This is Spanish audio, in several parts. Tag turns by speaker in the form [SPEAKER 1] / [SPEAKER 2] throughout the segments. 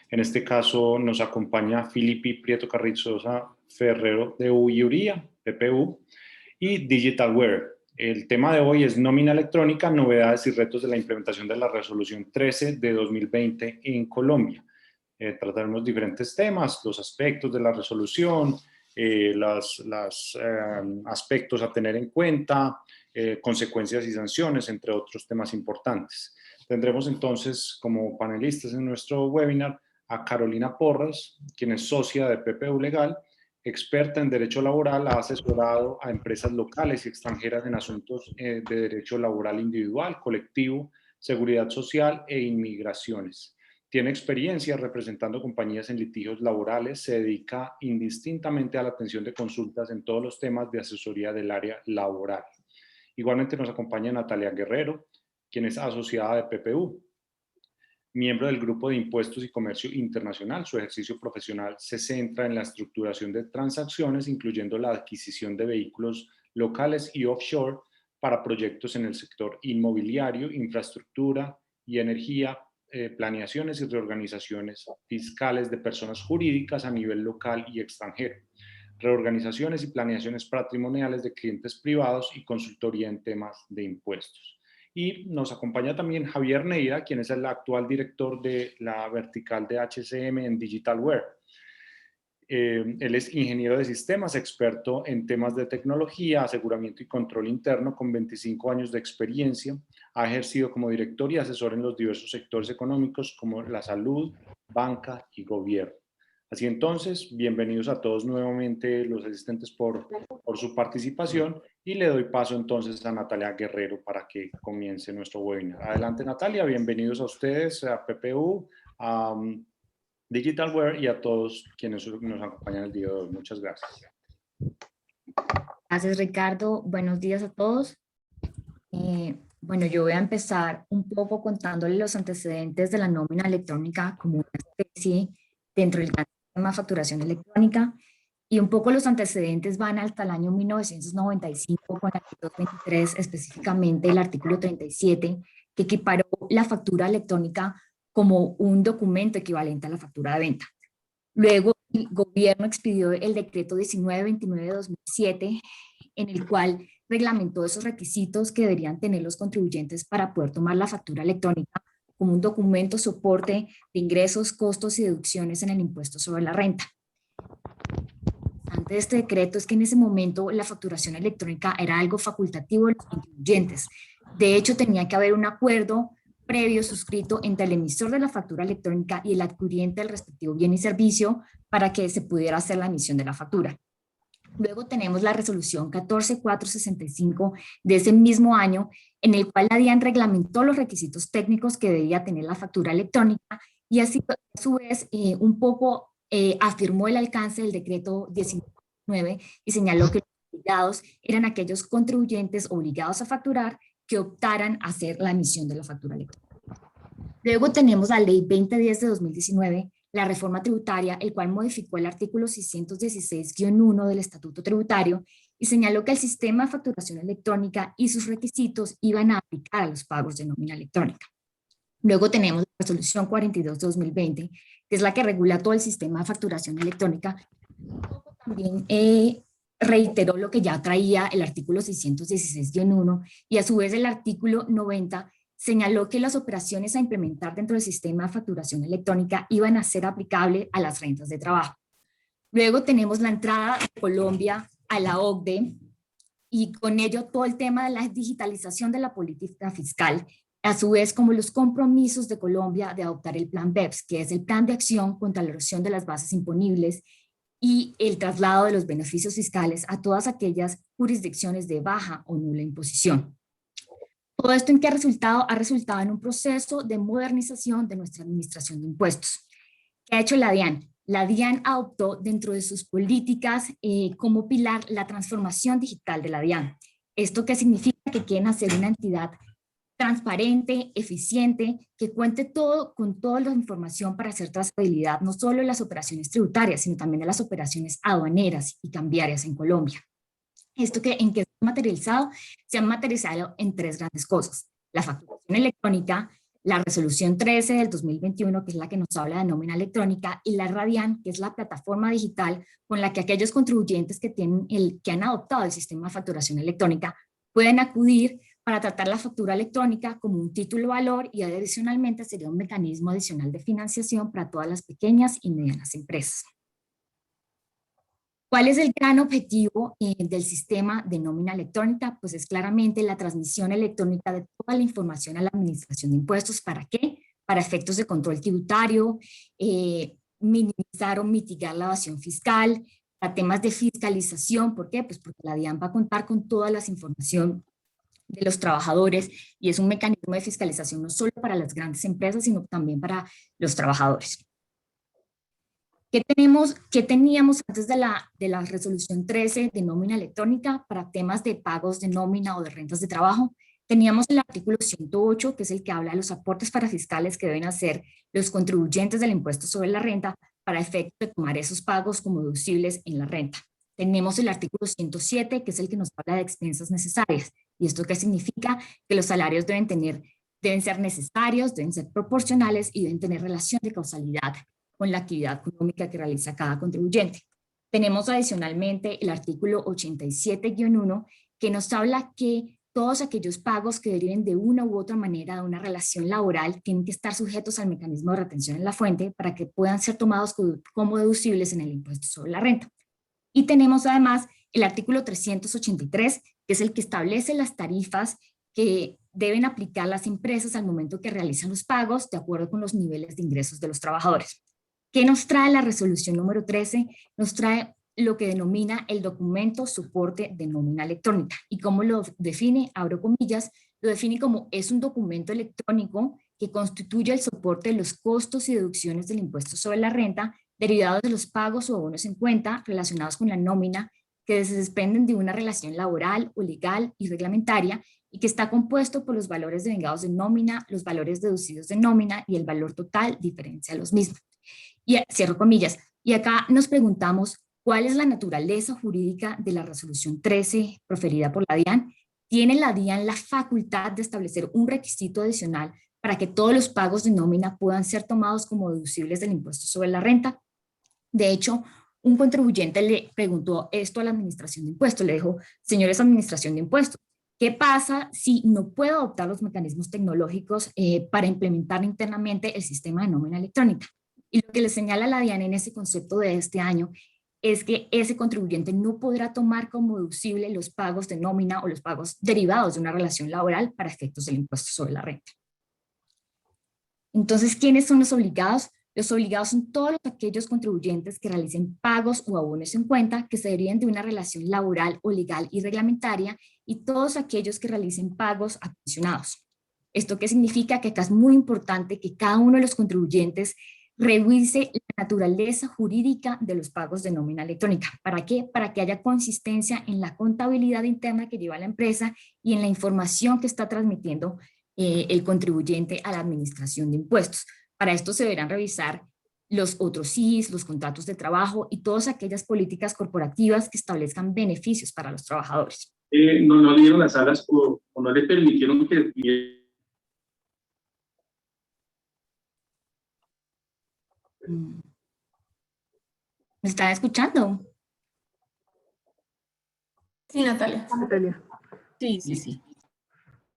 [SPEAKER 1] En este caso nos acompaña Filipe Prieto Carrizosa Ferrero de UIURIA, PPU, y Digitalware. El tema de hoy es nómina electrónica, novedades y retos de la implementación de la resolución 13 de 2020 en Colombia. Trataremos diferentes temas, los aspectos de la resolución, los aspectos a tener en cuenta, consecuencias y sanciones, entre otros temas importantes. Tendremos entonces como panelistas en nuestro webinar a Carolina Porras, quien es socia de PPU Legal, experta en derecho laboral, ha asesorado a empresas locales y extranjeras en asuntos de derecho laboral individual, colectivo, seguridad social e inmigraciones. Tiene experiencia representando compañías en litigios laborales, se dedica indistintamente a la atención de consultas en todos los temas de asesoría del área laboral. Igualmente nos acompaña Natalia Guerrero, quien es asociada de PPU. Miembro del Grupo de Impuestos y Comercio Internacional, su ejercicio profesional se centra en la estructuración de transacciones, incluyendo la adquisición de vehículos locales y offshore para proyectos en el sector inmobiliario, infraestructura y energía, planeaciones y reorganizaciones fiscales de personas jurídicas a nivel local y extranjero, reorganizaciones y planeaciones patrimoniales de clientes privados y consultoría en temas de impuestos. Y nos acompaña también Javier Neira, quien es el actual director de la vertical de HCM en Digitalware. Él es ingeniero de sistemas, experto en temas de tecnología, aseguramiento y control interno, con 25 años de experiencia. Ha ejercido como director y asesor en los diversos sectores económicos como la salud, banca y gobierno. Así entonces, bienvenidos a todos nuevamente los asistentes por su participación y le doy paso entonces a Natalia Guerrero para que comience nuestro webinar. Adelante Natalia, bienvenidos a ustedes, a PPU, a Digitalware y a todos quienes nos acompañan el día de hoy. Muchas gracias.
[SPEAKER 2] Gracias Ricardo, buenos días a todos. Bueno, yo voy a empezar un poco contándole los antecedentes de la nómina electrónica como una especie dentro del gran sistema de facturación electrónica, y un poco los antecedentes van hasta el año 1995 con la Ley 223, específicamente el artículo 37, que equiparó la factura electrónica como un documento equivalente a la factura de venta. Luego el gobierno expidió el decreto 1929 de 2007, en el cual reglamentó esos requisitos que deberían tener los contribuyentes para poder tomar la factura electrónica como un documento soporte de ingresos, costos y deducciones en el impuesto sobre la renta. Antes de este decreto es que en ese momento la facturación electrónica era algo facultativo de los contribuyentes. De hecho, tenía que haber un acuerdo previo suscrito entre el emisor de la factura electrónica y el adquiriente del respectivo bien y servicio para que se pudiera hacer la emisión de la factura. Luego tenemos la resolución 14465 de ese mismo año, en el cual la DIAN reglamentó los requisitos técnicos que debía tener la factura electrónica y así a su vez un poco afirmó el alcance del decreto 19 y señaló que los obligados eran aquellos contribuyentes obligados a facturar que optaran a hacer la emisión de la factura electrónica. Luego tenemos la ley 2010 de 2019, la reforma tributaria, el cual modificó el artículo 616-1 del Estatuto Tributario y señaló que el sistema de facturación electrónica y sus requisitos iban a aplicar a los pagos de nómina electrónica. Luego tenemos la resolución 42 de 2020, que es la que regula todo el sistema de facturación electrónica. También reiteró lo que ya traía el artículo 616-1 y a su vez el artículo 90 señaló que las operaciones a implementar dentro del sistema de facturación electrónica iban a ser aplicables a las rentas de trabajo. Luego tenemos la entrada de Colombia a la OCDE y con ello todo el tema de la digitalización de la política fiscal, a su vez como los compromisos de Colombia de adoptar el Plan BEPS, que es el Plan de Acción contra la Erosión de las Bases Imponibles, y el traslado de los beneficios fiscales a todas aquellas jurisdicciones de baja o nula imposición. ¿Todo esto en qué ha resultado? Ha resultado en un proceso de modernización de nuestra administración de impuestos. ¿Qué ha hecho la DIAN? La DIAN adoptó dentro de sus políticas como pilar la transformación digital de la DIAN. ¿Esto qué significa? Que quieren hacer una entidad transparente, eficiente, que cuente todo con toda la información para hacer trazabilidad, no solo de las operaciones tributarias, sino también de las operaciones aduaneras y cambiarias en Colombia. ¿Esto en qué se ha materializado? Se ha materializado en tres grandes cosas: la facturación electrónica, la resolución 13 del 2021, que es la que nos habla de nómina electrónica, y la Radian, que es la plataforma digital con la que aquellos contribuyentes que han adoptado el sistema de facturación electrónica pueden acudir para tratar la factura electrónica como un título valor, y adicionalmente sería un mecanismo adicional de financiación para todas las pequeñas y medianas empresas. ¿Cuál es el gran objetivo del sistema de nómina electrónica? Pues es claramente la transmisión electrónica de toda la información a la administración de impuestos. ¿Para qué? Para efectos de control tributario, minimizar o mitigar la evasión fiscal, para temas de fiscalización. ¿Por qué? Pues porque la DIAN va a contar con toda la información de los trabajadores, y es un mecanismo de fiscalización no solo para las grandes empresas, sino también para los trabajadores. ¿Qué teníamos antes de la resolución 13 de nómina electrónica para temas de pagos de nómina o de rentas de trabajo? Teníamos el artículo 108, que es el que habla de los aportes parafiscales que deben hacer los contribuyentes del impuesto sobre la renta para efecto de tomar esos pagos como deducibles en la renta. Tenemos el artículo 107, que es el que nos habla de expensas necesarias. ¿Y esto qué significa? Que los salarios deben ser necesarios, deben ser proporcionales y deben tener relación de causalidad con la actividad económica que realiza cada contribuyente. Tenemos adicionalmente el artículo 87-1, que nos habla que todos aquellos pagos que deriven de una u otra manera de una relación laboral tienen que estar sujetos al mecanismo de retención en la fuente para que puedan ser tomados como deducibles en el impuesto sobre la renta. Y tenemos además el artículo 383, que es el que establece las tarifas que deben aplicar las empresas al momento que realizan los pagos de acuerdo con los niveles de ingresos de los trabajadores. ¿Qué nos trae la resolución número 13? Nos trae lo que denomina el documento soporte de nómina electrónica. ¿Y cómo lo define? Abro comillas, lo define como es un documento electrónico que constituye el soporte de los costos y deducciones del impuesto sobre la renta derivados de los pagos o abonos en cuenta relacionados con la nómina que se desprenden de una relación laboral o legal y reglamentaria, y que está compuesto por los valores devengados de nómina, los valores deducidos de nómina y el valor total diferencia a los mismos. Y cierro comillas. Y acá nos preguntamos, ¿cuál es la naturaleza jurídica de la resolución 13 proferida por la DIAN? ¿Tiene la DIAN la facultad de establecer un requisito adicional para que todos los pagos de nómina puedan ser tomados como deducibles del impuesto sobre la renta? De hecho, un contribuyente le preguntó esto a la administración de impuestos. Le dijo, señores administración de impuestos, ¿qué pasa si no puedo adoptar los mecanismos tecnológicos para implementar internamente el sistema de nómina electrónica? Y lo que le señala la DIAN en ese concepto de este año es que ese contribuyente no podrá tomar como deducible los pagos de nómina o los pagos derivados de una relación laboral para efectos del impuesto sobre la renta. Entonces, ¿quiénes son los obligados? Los obligados son todos aquellos contribuyentes que realicen pagos o abonos en cuenta que se deriven de una relación laboral o legal y reglamentaria, y todos aquellos que realicen pagos a pensionados. ¿Esto qué significa? Que acá es muy importante que cada uno de los contribuyentes revise la naturaleza jurídica de los pagos de nómina electrónica. ¿Para qué? Para que haya consistencia en la contabilidad interna que lleva la empresa y en la información que está transmitiendo el contribuyente a la administración de impuestos. Para esto se deberán revisar los otros CIS, los contratos de trabajo y todas aquellas políticas corporativas que establezcan beneficios para los trabajadores.
[SPEAKER 3] No le dieron las alas o no le permitieron que...
[SPEAKER 2] ¿Me están escuchando?
[SPEAKER 4] Sí, Natalia.
[SPEAKER 2] Sí.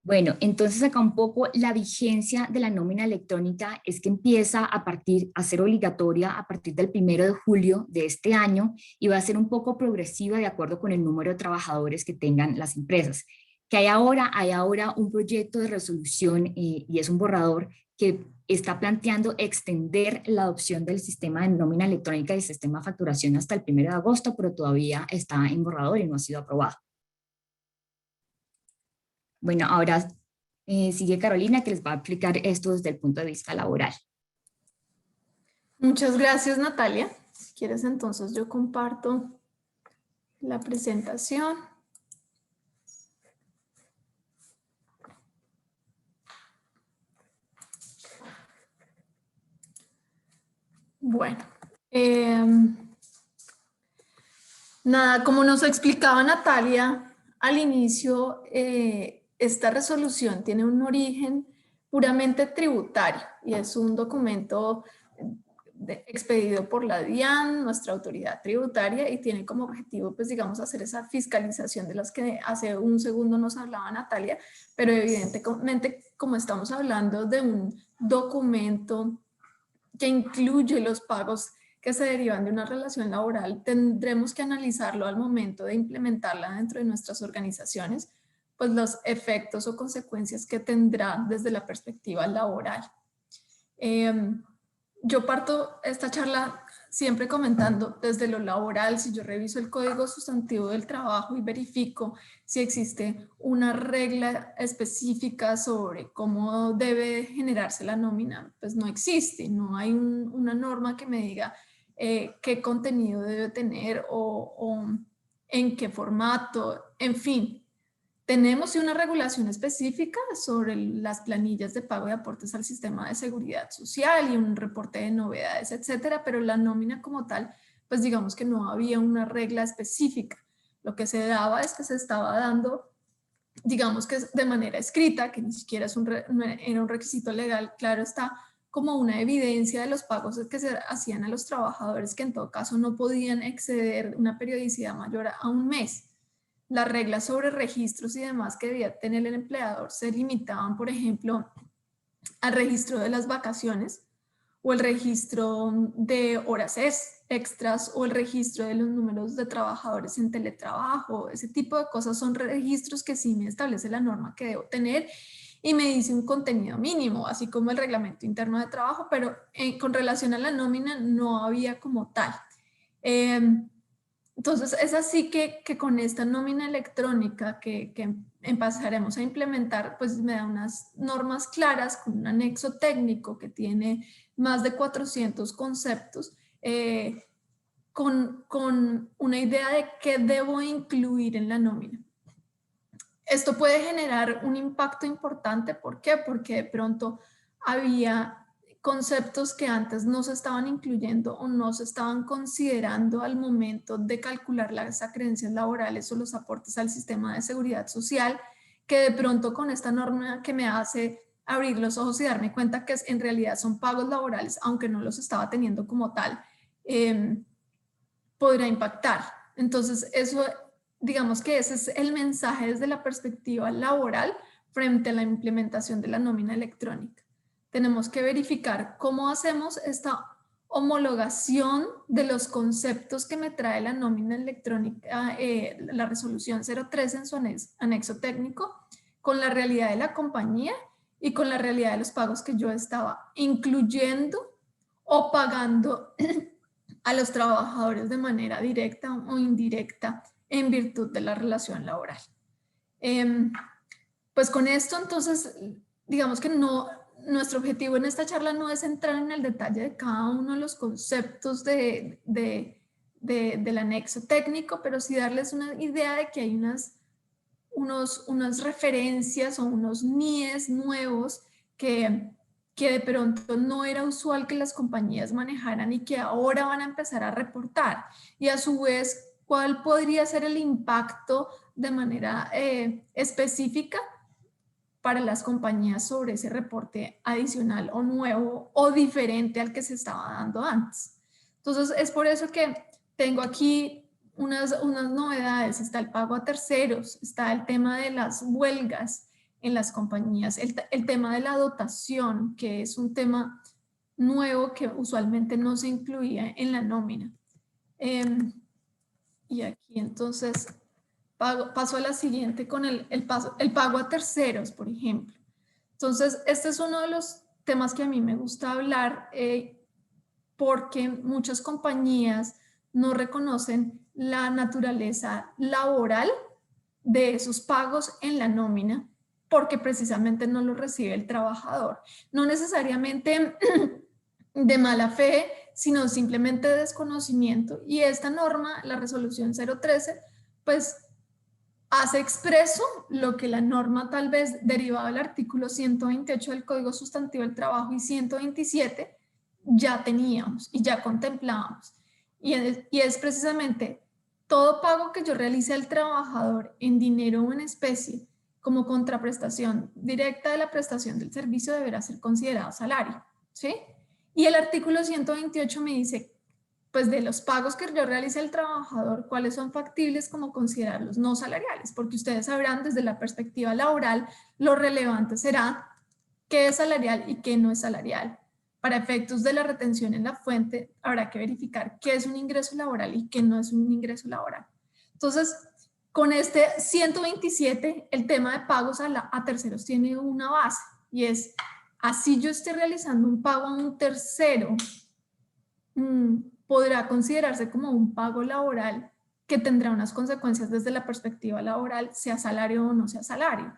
[SPEAKER 2] Bueno, entonces acá un poco la vigencia de la nómina electrónica es que empieza a ser obligatoria a partir del 1 de julio de este año, y va a ser un poco progresiva de acuerdo con el número de trabajadores que tengan las empresas. Que hay ahora un proyecto de resolución y es un borrador que está planteando extender la adopción del sistema de nómina electrónica y sistema de facturación hasta el 1 de agosto, pero todavía está en borrador y no ha sido aprobado. Bueno, ahora sigue Carolina, que les va a explicar esto desde el punto de vista laboral.
[SPEAKER 4] Muchas gracias, Natalia. Si quieres, entonces yo comparto la presentación. Bueno, nada, como nos explicaba Natalia al inicio, esta resolución tiene un origen puramente tributario y es un documento expedido por la DIAN, nuestra autoridad tributaria, y tiene como objetivo, pues digamos, hacer esa fiscalización de las que hace un segundo nos hablaba Natalia, pero evidentemente como estamos hablando de un documento que incluye los pagos que se derivan de una relación laboral, tendremos que analizarlo al momento de implementarla dentro de nuestras organizaciones, pues los efectos o consecuencias que tendrá desde la perspectiva laboral. Yo parto esta charla siempre comentando desde lo laboral. Si yo reviso el Código Sustantivo del Trabajo y verifico si existe una regla específica sobre cómo debe generarse la nómina, pues no existe, no hay una norma que me diga qué contenido debe tener o en qué formato, en fin. Tenemos una regulación específica sobre las planillas de pago de aportes al sistema de seguridad social y un reporte de novedades, etcétera, pero la nómina como tal, pues digamos que no había una regla específica. Lo que se daba es que se estaba dando, digamos que de manera escrita, que ni siquiera era un requisito legal, claro está, como una evidencia de los pagos que se hacían a los trabajadores que en todo caso no podían exceder una periodicidad mayor a un mes. Las reglas sobre registros y demás que debía tener el empleador se limitaban, por ejemplo, al registro de las vacaciones o el registro de horas extras o el registro de los números de trabajadores en teletrabajo. Ese tipo de cosas son registros que sí me establece la norma que debo tener y me dice un contenido mínimo, así como el reglamento interno de trabajo, pero con relación a la nómina no había como tal. Entonces, es así que con esta nómina electrónica que empezaremos a implementar, pues me da unas normas claras con un anexo técnico que tiene más de 400 conceptos, con una idea de qué debo incluir en la nómina. Esto puede generar un impacto importante. ¿Por qué? Porque de pronto había conceptos que antes no se estaban incluyendo o no se estaban considerando al momento de calcular las acreencias laborales o los aportes al sistema de seguridad social, que de pronto con esta norma que me hace abrir los ojos y darme cuenta que en realidad son pagos laborales, aunque no los estaba teniendo como tal, podrá impactar. Entonces, eso, digamos que ese es el mensaje desde la perspectiva laboral frente a la implementación de la nómina electrónica. Tenemos que verificar cómo hacemos esta homologación de los conceptos que me trae la nómina electrónica, la resolución 013 en su anexo técnico, con la realidad de la compañía y con la realidad de los pagos que yo estaba incluyendo o pagando a los trabajadores de manera directa o indirecta en virtud de la relación laboral. Pues con esto, entonces, digamos que nuestro objetivo en esta charla no es entrar en el detalle de cada uno de los conceptos del anexo técnico, pero sí darles una idea de que hay unas referencias o unos NIEs nuevos que de pronto no era usual que las compañías manejaran y que ahora van a empezar a reportar. Y a su vez, ¿cuál podría ser el impacto de manera específica para las compañías sobre ese reporte adicional o nuevo o diferente al que se estaba dando antes? Entonces, es por eso que tengo aquí unas novedades. Está el pago a terceros, está el tema de las huelgas en las compañías, el tema de la dotación, que es un tema nuevo que usualmente no se incluía en la nómina. Y aquí entonces paso a la siguiente con el pago a terceros, por ejemplo. Entonces, este es uno de los temas que a mí me gusta hablar porque muchas compañías no reconocen la naturaleza laboral de esos pagos en la nómina porque precisamente no lo recibe el trabajador. No necesariamente de mala fe, sino simplemente de desconocimiento. Y esta norma, la resolución 013, pues hace expreso lo que la norma tal vez derivada del artículo 128 del Código Sustantivo del Trabajo y 127 ya teníamos y ya contemplábamos. Y es precisamente todo pago que yo realice al trabajador en dinero o en especie como contraprestación directa de la prestación del servicio deberá ser considerado salario, ¿sí? Y el artículo 128 me dice, pues de los pagos que yo realice el trabajador, cuáles son factibles como considerarlos no salariales, porque ustedes sabrán desde la perspectiva laboral, lo relevante será qué es salarial y qué no es salarial. Para efectos de la retención en la fuente, habrá que verificar qué es un ingreso laboral y qué no es un ingreso laboral. Entonces, con este 127, el tema de pagos a terceros tiene una base, y es, así yo esté realizando un pago a un tercero, podrá considerarse como un pago laboral que tendrá unas consecuencias desde la perspectiva laboral, sea salario o no sea salario.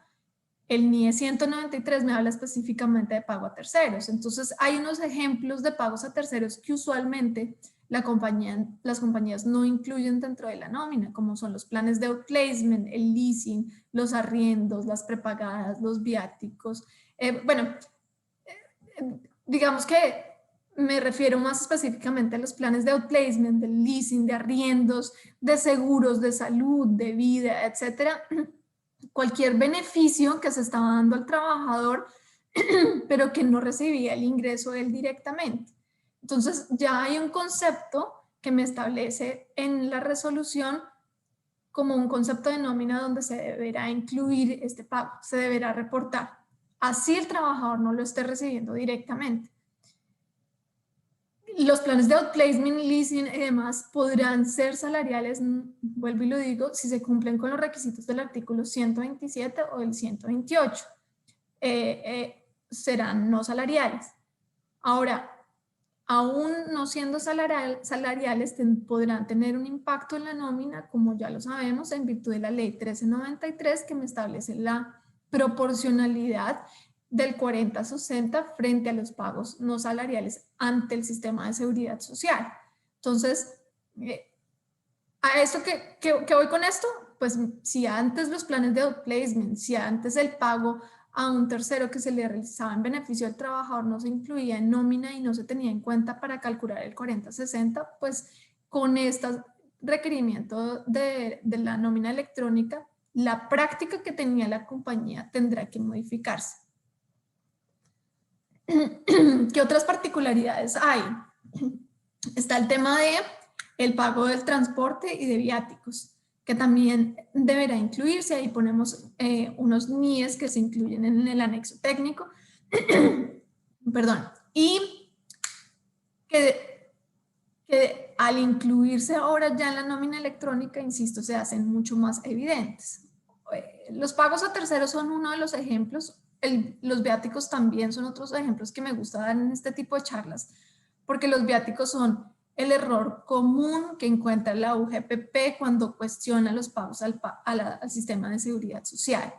[SPEAKER 4] El NIE 193 me habla específicamente de pago a terceros. Entonces, hay unos ejemplos de pagos a terceros que usualmente las compañías no incluyen dentro de la nómina, como son los planes de outplacement, el leasing, los arriendos, las prepagadas, los viáticos. Digamos que me refiero más específicamente a los planes de outplacement, del leasing, de arriendos, de seguros, de salud, de vida, etcétera. Cualquier beneficio que se estaba dando al trabajador, pero que no recibía el ingreso él directamente. Entonces ya hay un concepto que me establece en la resolución como un concepto de nómina donde se deberá incluir este pago, se deberá reportar. Así el trabajador no lo esté recibiendo directamente. Los planes de outplacement, leasing y demás podrán ser salariales, vuelvo y lo digo, si se cumplen con los requisitos del artículo 127 o del 128. Serán no salariales. Ahora, aún no siendo salariales, podrán tener un impacto en la nómina, como ya lo sabemos, en virtud de la ley 1393, que me establece la proporcionalidad del 40-60 frente a los pagos no salariales ante el sistema de seguridad social. Entonces, ¿a esto qué voy con esto? Pues si antes los planes de outplacement, si antes el pago a un tercero que se le realizaba en beneficio del trabajador no se incluía en nómina y no se tenía en cuenta para calcular el 40-60, pues con este requerimiento de la nómina electrónica, la práctica que tenía la compañía tendrá que modificarse. ¿Qué otras particularidades hay? Está el tema de el pago del transporte y de viáticos, que también deberá incluirse. Ahí ponemos unos NIEs que se incluyen en el anexo técnico. Perdón. Y que al incluirse ahora ya en la nómina electrónica, insisto, se hacen mucho más evidentes. Los pagos a terceros son uno de los ejemplos. Los viáticos también son otros ejemplos que me gusta dar en este tipo de charlas, porque los viáticos son el error común que encuentra la UGPP cuando cuestiona los pagos al sistema de seguridad social.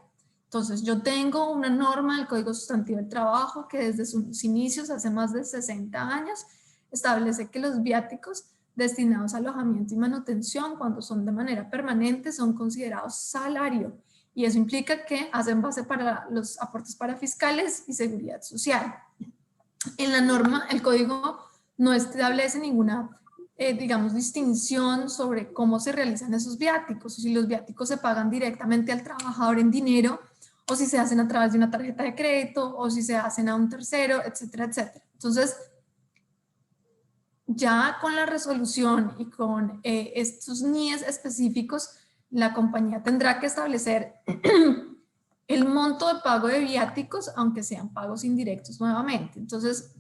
[SPEAKER 4] Entonces, yo tengo una norma del Código Sustantivo del Trabajo que desde sus inicios, hace más de 60 años, establece que los viáticos destinados a alojamiento y manutención, cuando son de manera permanente, son considerados salario. Y eso implica que hacen base para los aportes para fiscales y seguridad social. En la norma, el código no establece ninguna, digamos, distinción sobre cómo se realizan esos viáticos, si los viáticos se pagan directamente al trabajador en dinero, o si se hacen a través de una tarjeta de crédito, o si se hacen a un tercero, etcétera, etcétera. Entonces, ya con la resolución y con estos NIEs específicos, la compañía tendrá que establecer el monto de pago de viáticos, aunque sean pagos indirectos nuevamente. Entonces,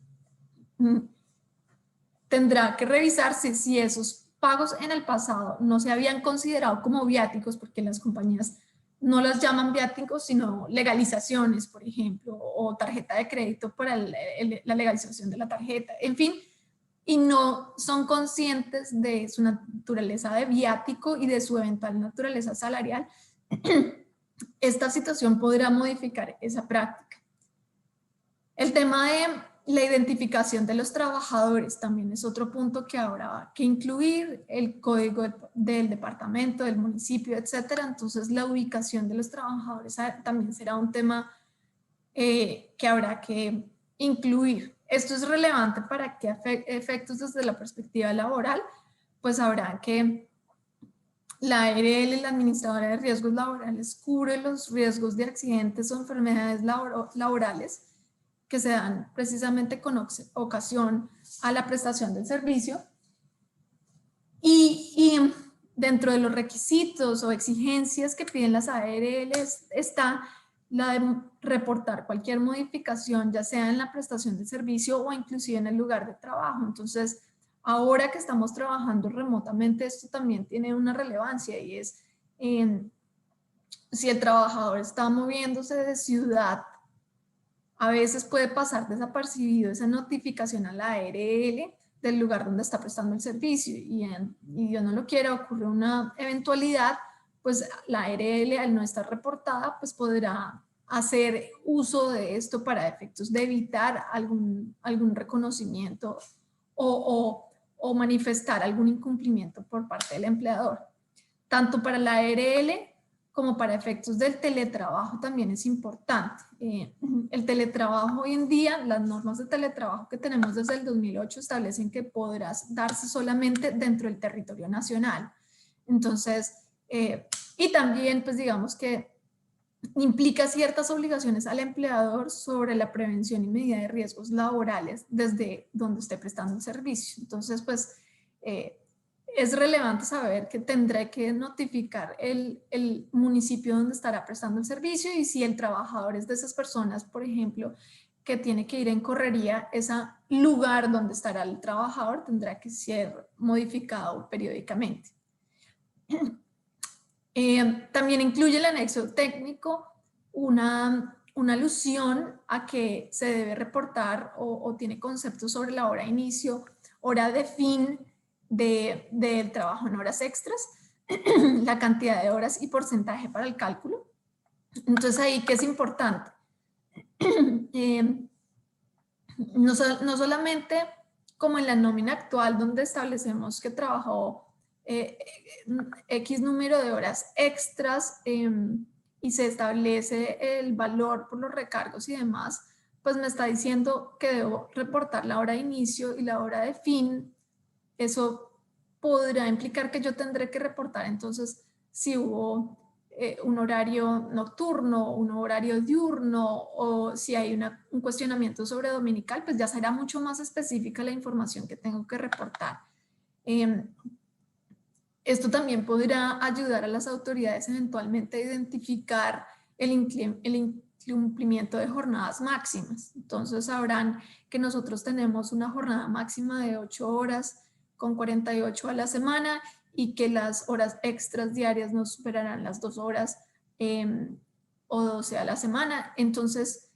[SPEAKER 4] tendrá que revisarse si esos pagos en el pasado no se habían considerado como viáticos, porque las compañías no las llaman viáticos, sino legalizaciones, por ejemplo, o tarjeta de crédito para la legalización de la tarjeta, en fin, y no son conscientes de su naturaleza de viático y de su eventual naturaleza salarial. Esta situación podrá modificar esa práctica. El tema de la identificación de los trabajadores también es otro punto que habrá que incluir, el código del departamento, del municipio, etcétera. Entonces, la ubicación de los trabajadores también será un tema que habrá que incluir. Esto es relevante para qué efectos desde la perspectiva laboral, pues habrá que La ARL, la Administradora de Riesgos Laborales, cubre los riesgos de accidentes o enfermedades laborales que se dan precisamente con ocasión a la prestación del servicio. Y dentro de los requisitos o exigencias que piden las ARLs está la de reportar cualquier modificación, ya sea en la prestación del servicio o inclusive en el lugar de trabajo. Entonces, ahora que estamos trabajando remotamente, esto también tiene una relevancia y es si el trabajador está moviéndose de ciudad, a veces puede pasar desapercibido esa notificación a la ARL del lugar donde está prestando el servicio y Dios no lo quiera, ocurre una eventualidad, pues la ARL al no estar reportada, pues podrá hacer uso de esto para efectos de evitar algún reconocimiento o manifestar algún incumplimiento por parte del empleador. Tanto para la ARL como para efectos del teletrabajo también es importante. El teletrabajo hoy en día, las normas de teletrabajo que tenemos desde el 2008 establecen que podrás darse solamente dentro del territorio nacional. Entonces, y también pues digamos que implica ciertas obligaciones al empleador sobre la prevención y medida de riesgos laborales desde donde esté prestando el servicio. Entonces, pues es relevante saber que tendrá que notificar el municipio donde estará prestando el servicio y si el trabajador es de esas personas, por ejemplo, que tiene que ir en correría, ese lugar donde estará el trabajador tendrá que ser modificado periódicamente. También incluye el anexo técnico una alusión a que se debe reportar o tiene conceptos sobre la hora de inicio, hora de fin del trabajo en horas extras, la cantidad de horas y porcentaje para el cálculo. Entonces ahí, ¿qué es importante? No solamente como en la nómina actual donde establecemos que trabajó X número de horas extras y se establece el valor por los recargos y demás, pues me está diciendo que debo reportar la hora de inicio y la hora de fin. Eso podrá implicar que yo tendré que reportar entonces si hubo un horario nocturno, un horario diurno o si hay un cuestionamiento sobre dominical, pues ya será mucho más específica la información que tengo que reportar. Esto también podrá ayudar a las autoridades eventualmente a identificar el incumplimiento de jornadas máximas. Entonces sabrán que nosotros tenemos una jornada máxima de 8 horas con 48 a la semana y que las horas extras diarias no superarán las 2 horas o 12 a la semana. Entonces,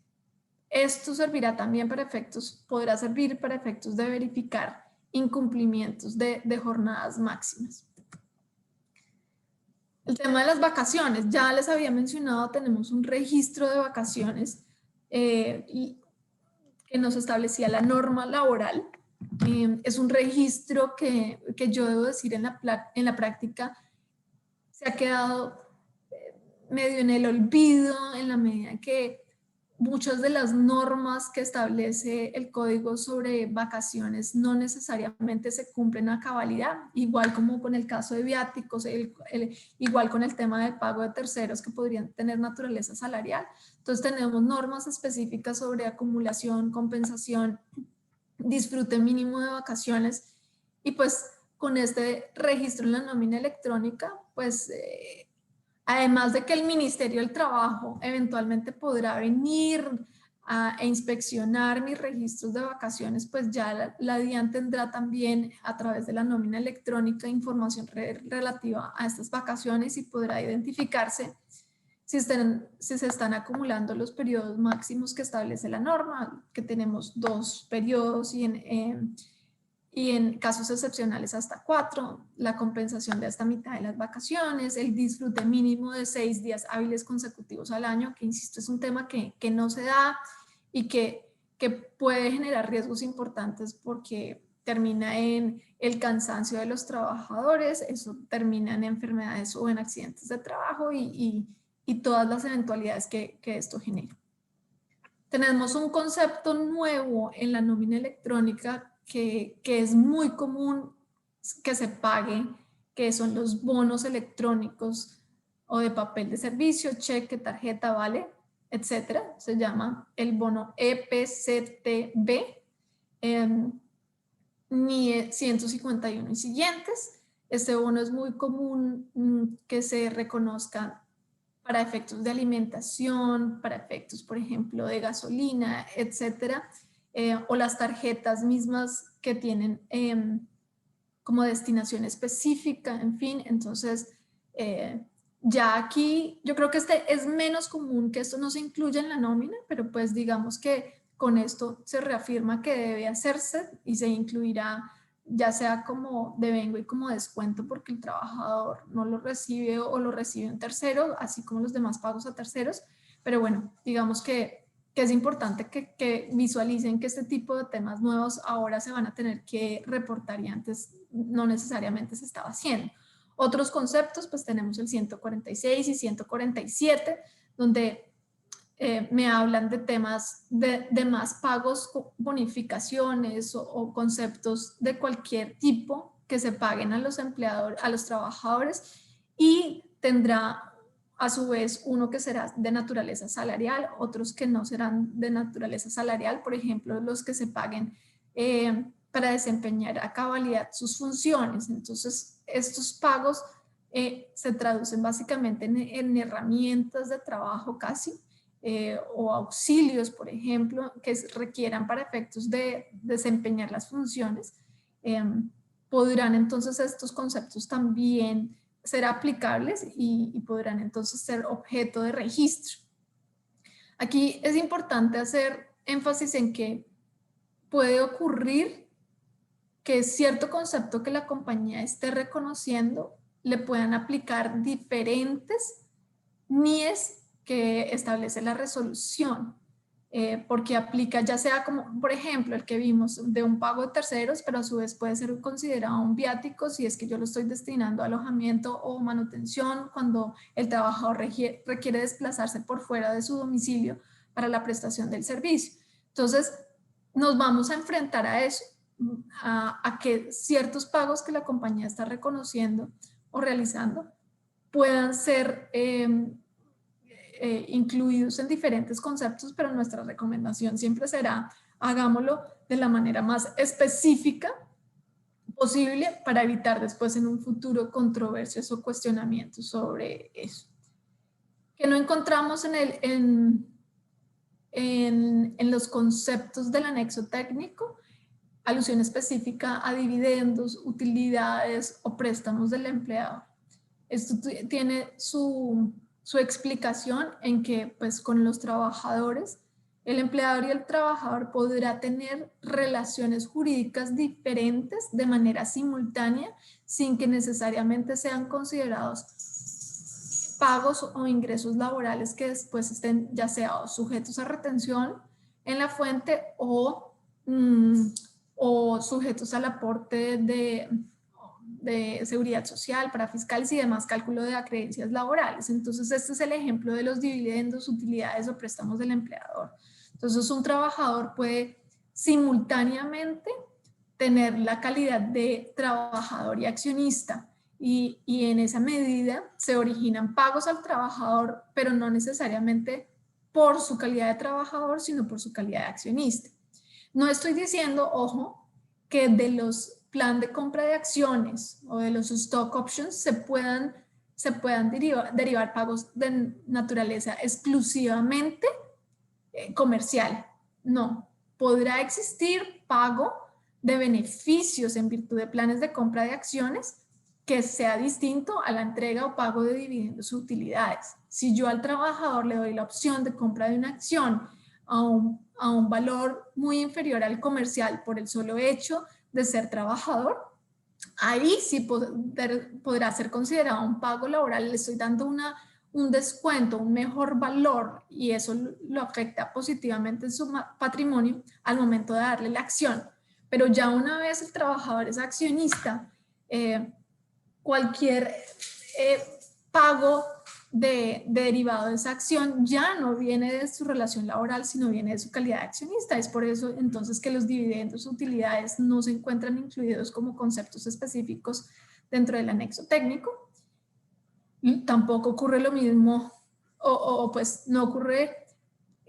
[SPEAKER 4] esto servirá también para efectos, podrá servir para efectos de verificar incumplimientos de jornadas máximas. El tema de las vacaciones, ya les había mencionado, tenemos un registro de vacaciones que nos establecía la norma laboral. Es un registro que yo debo decir en la práctica se ha quedado medio en el olvido en la medida que muchas de las normas que establece el código sobre vacaciones no necesariamente se cumplen a cabalidad, igual como con el caso de viáticos, igual con el tema del pago de terceros que podrían tener naturaleza salarial. Entonces tenemos normas específicas sobre acumulación, compensación, disfrute mínimo de vacaciones y pues con este registro en la nómina electrónica, pues además de que el Ministerio del Trabajo eventualmente podrá venir a inspeccionar mis registros de vacaciones, pues ya la DIAN tendrá también a través de la nómina electrónica información relativa a estas vacaciones y podrá identificarse si se están acumulando los periodos máximos que establece la norma, que tenemos 2 periodos y en casos excepcionales hasta 4, la compensación de hasta mitad de las vacaciones, el disfrute mínimo de 6 días hábiles consecutivos al año, que insisto es un tema que no se da y que puede generar riesgos importantes porque termina en el cansancio de los trabajadores, eso termina en enfermedades o en accidentes de trabajo y todas las eventualidades que esto genera. Tenemos un concepto nuevo en la nómina electrónica que es muy común que se pague que son los bonos electrónicos o de papel de servicio, cheque, tarjeta, vale, etcétera. Se llama el bono EPCTB, NIE 151 y siguientes. Este bono es muy común que se reconozca para efectos de alimentación, para efectos, por ejemplo, de gasolina, etcétera, o las tarjetas mismas que tienen como destinación específica, en fin. Entonces, ya aquí yo creo que este es menos común que esto no se incluya en la nómina, pero pues digamos que con esto se reafirma que debe hacerse y se incluirá ya sea como devengo y como descuento porque el trabajador no lo recibe o lo recibe un tercero, así como los demás pagos a terceros. Pero bueno, digamos que es importante que visualicen que este tipo de temas nuevos ahora se van a tener que reportar y antes no necesariamente se estaba haciendo. Otros conceptos, pues tenemos el 146 y 147, donde me hablan de temas de más pagos, bonificaciones o conceptos de cualquier tipo que se paguen a los empleadores, a los trabajadores, y tendrá a su vez uno que será de naturaleza salarial, otros que no serán de naturaleza salarial, por ejemplo, los que se paguen para desempeñar a cabalidad sus funciones. Entonces, estos pagos se traducen básicamente en herramientas de trabajo casi, o auxilios, por ejemplo, que requieran para efectos de desempeñar las funciones. Podrán entonces estos conceptos también ser aplicables y podrán entonces ser objeto de registro. Aquí es importante hacer énfasis en que puede ocurrir que cierto concepto que la compañía esté reconociendo le puedan aplicar diferentes NIEs que establece la resolución, porque aplica ya sea como, por ejemplo, el que vimos de un pago de terceros, pero a su vez puede ser considerado un viático si es que yo lo estoy destinando a alojamiento o manutención cuando el trabajador requiere desplazarse por fuera de su domicilio para la prestación del servicio. Entonces, nos vamos a enfrentar a eso, a que ciertos pagos que la compañía está reconociendo o realizando puedan ser incluidos en diferentes conceptos, pero nuestra recomendación siempre será hagámoslo de la manera más específica posible para evitar después en un futuro controversias o cuestionamientos sobre eso. Que no encontramos en los conceptos del anexo técnico alusión específica a dividendos, utilidades o préstamos del empleado. Esto tiene su explicación en que pues con los trabajadores, el empleador y el trabajador podrá tener relaciones jurídicas diferentes de manera simultánea sin que necesariamente sean considerados pagos o ingresos laborales que después estén ya sea sujetos a retención en la fuente o sujetos al aporte de seguridad social para fiscales y demás cálculo de acreencias laborales. Entonces, este es el ejemplo de los dividendos, utilidades o préstamos del empleador. Entonces, un trabajador puede simultáneamente tener la calidad de trabajador y accionista y en esa medida se originan pagos al trabajador, pero no necesariamente por su calidad de trabajador, sino por su calidad de accionista. No estoy diciendo, ojo, que de los plan de compra de acciones o de los stock options se puedan derivar pagos de naturaleza exclusivamente comercial. No, podrá existir pago de beneficios en virtud de planes de compra de acciones que sea distinto a la entrega o pago de dividendos o utilidades. Si yo al trabajador le doy la opción de compra de una acción a un valor muy inferior al comercial por el solo hecho de ser trabajador, ahí sí podrá ser considerado un pago laboral. Le estoy dando un descuento, un mejor valor y eso lo afecta positivamente en su patrimonio al momento de darle la acción. Pero ya una vez el trabajador es accionista, cualquier pago derivado de esa acción ya no viene de su relación laboral, sino viene de su calidad de accionista. Es por eso entonces que los dividendos, utilidades no se encuentran incluidos como conceptos específicos dentro del anexo técnico. Tampoco ocurre lo mismo, o pues no ocurre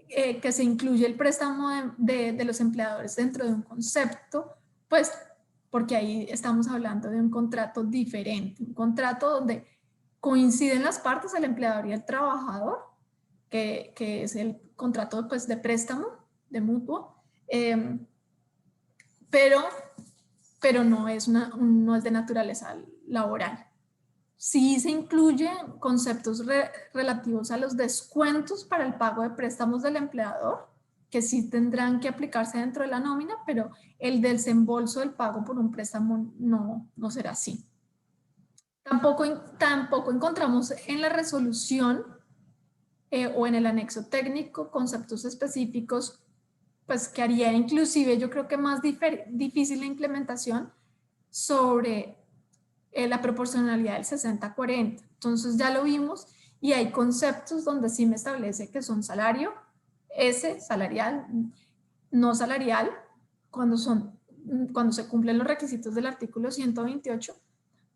[SPEAKER 4] que se incluye el préstamo de los empleadores dentro de un concepto, pues porque ahí estamos hablando de un contrato diferente, un contrato donde coinciden las partes, el empleador y el trabajador, que es el contrato pues, de préstamo, de mutuo, pero no es de naturaleza laboral. Sí se incluyen conceptos relativos a los descuentos para el pago de préstamos del empleador, que sí tendrán que aplicarse dentro de la nómina, pero el desembolso del pago por un préstamo no será así. Tampoco encontramos en la resolución o en el anexo técnico conceptos específicos, pues que haría inclusive yo creo que más difícil la implementación sobre la proporcionalidad del 60-40. Entonces ya lo vimos y hay conceptos donde sí me establece que son salario, salarial, no salarial, cuando se cumplen los requisitos del artículo 128,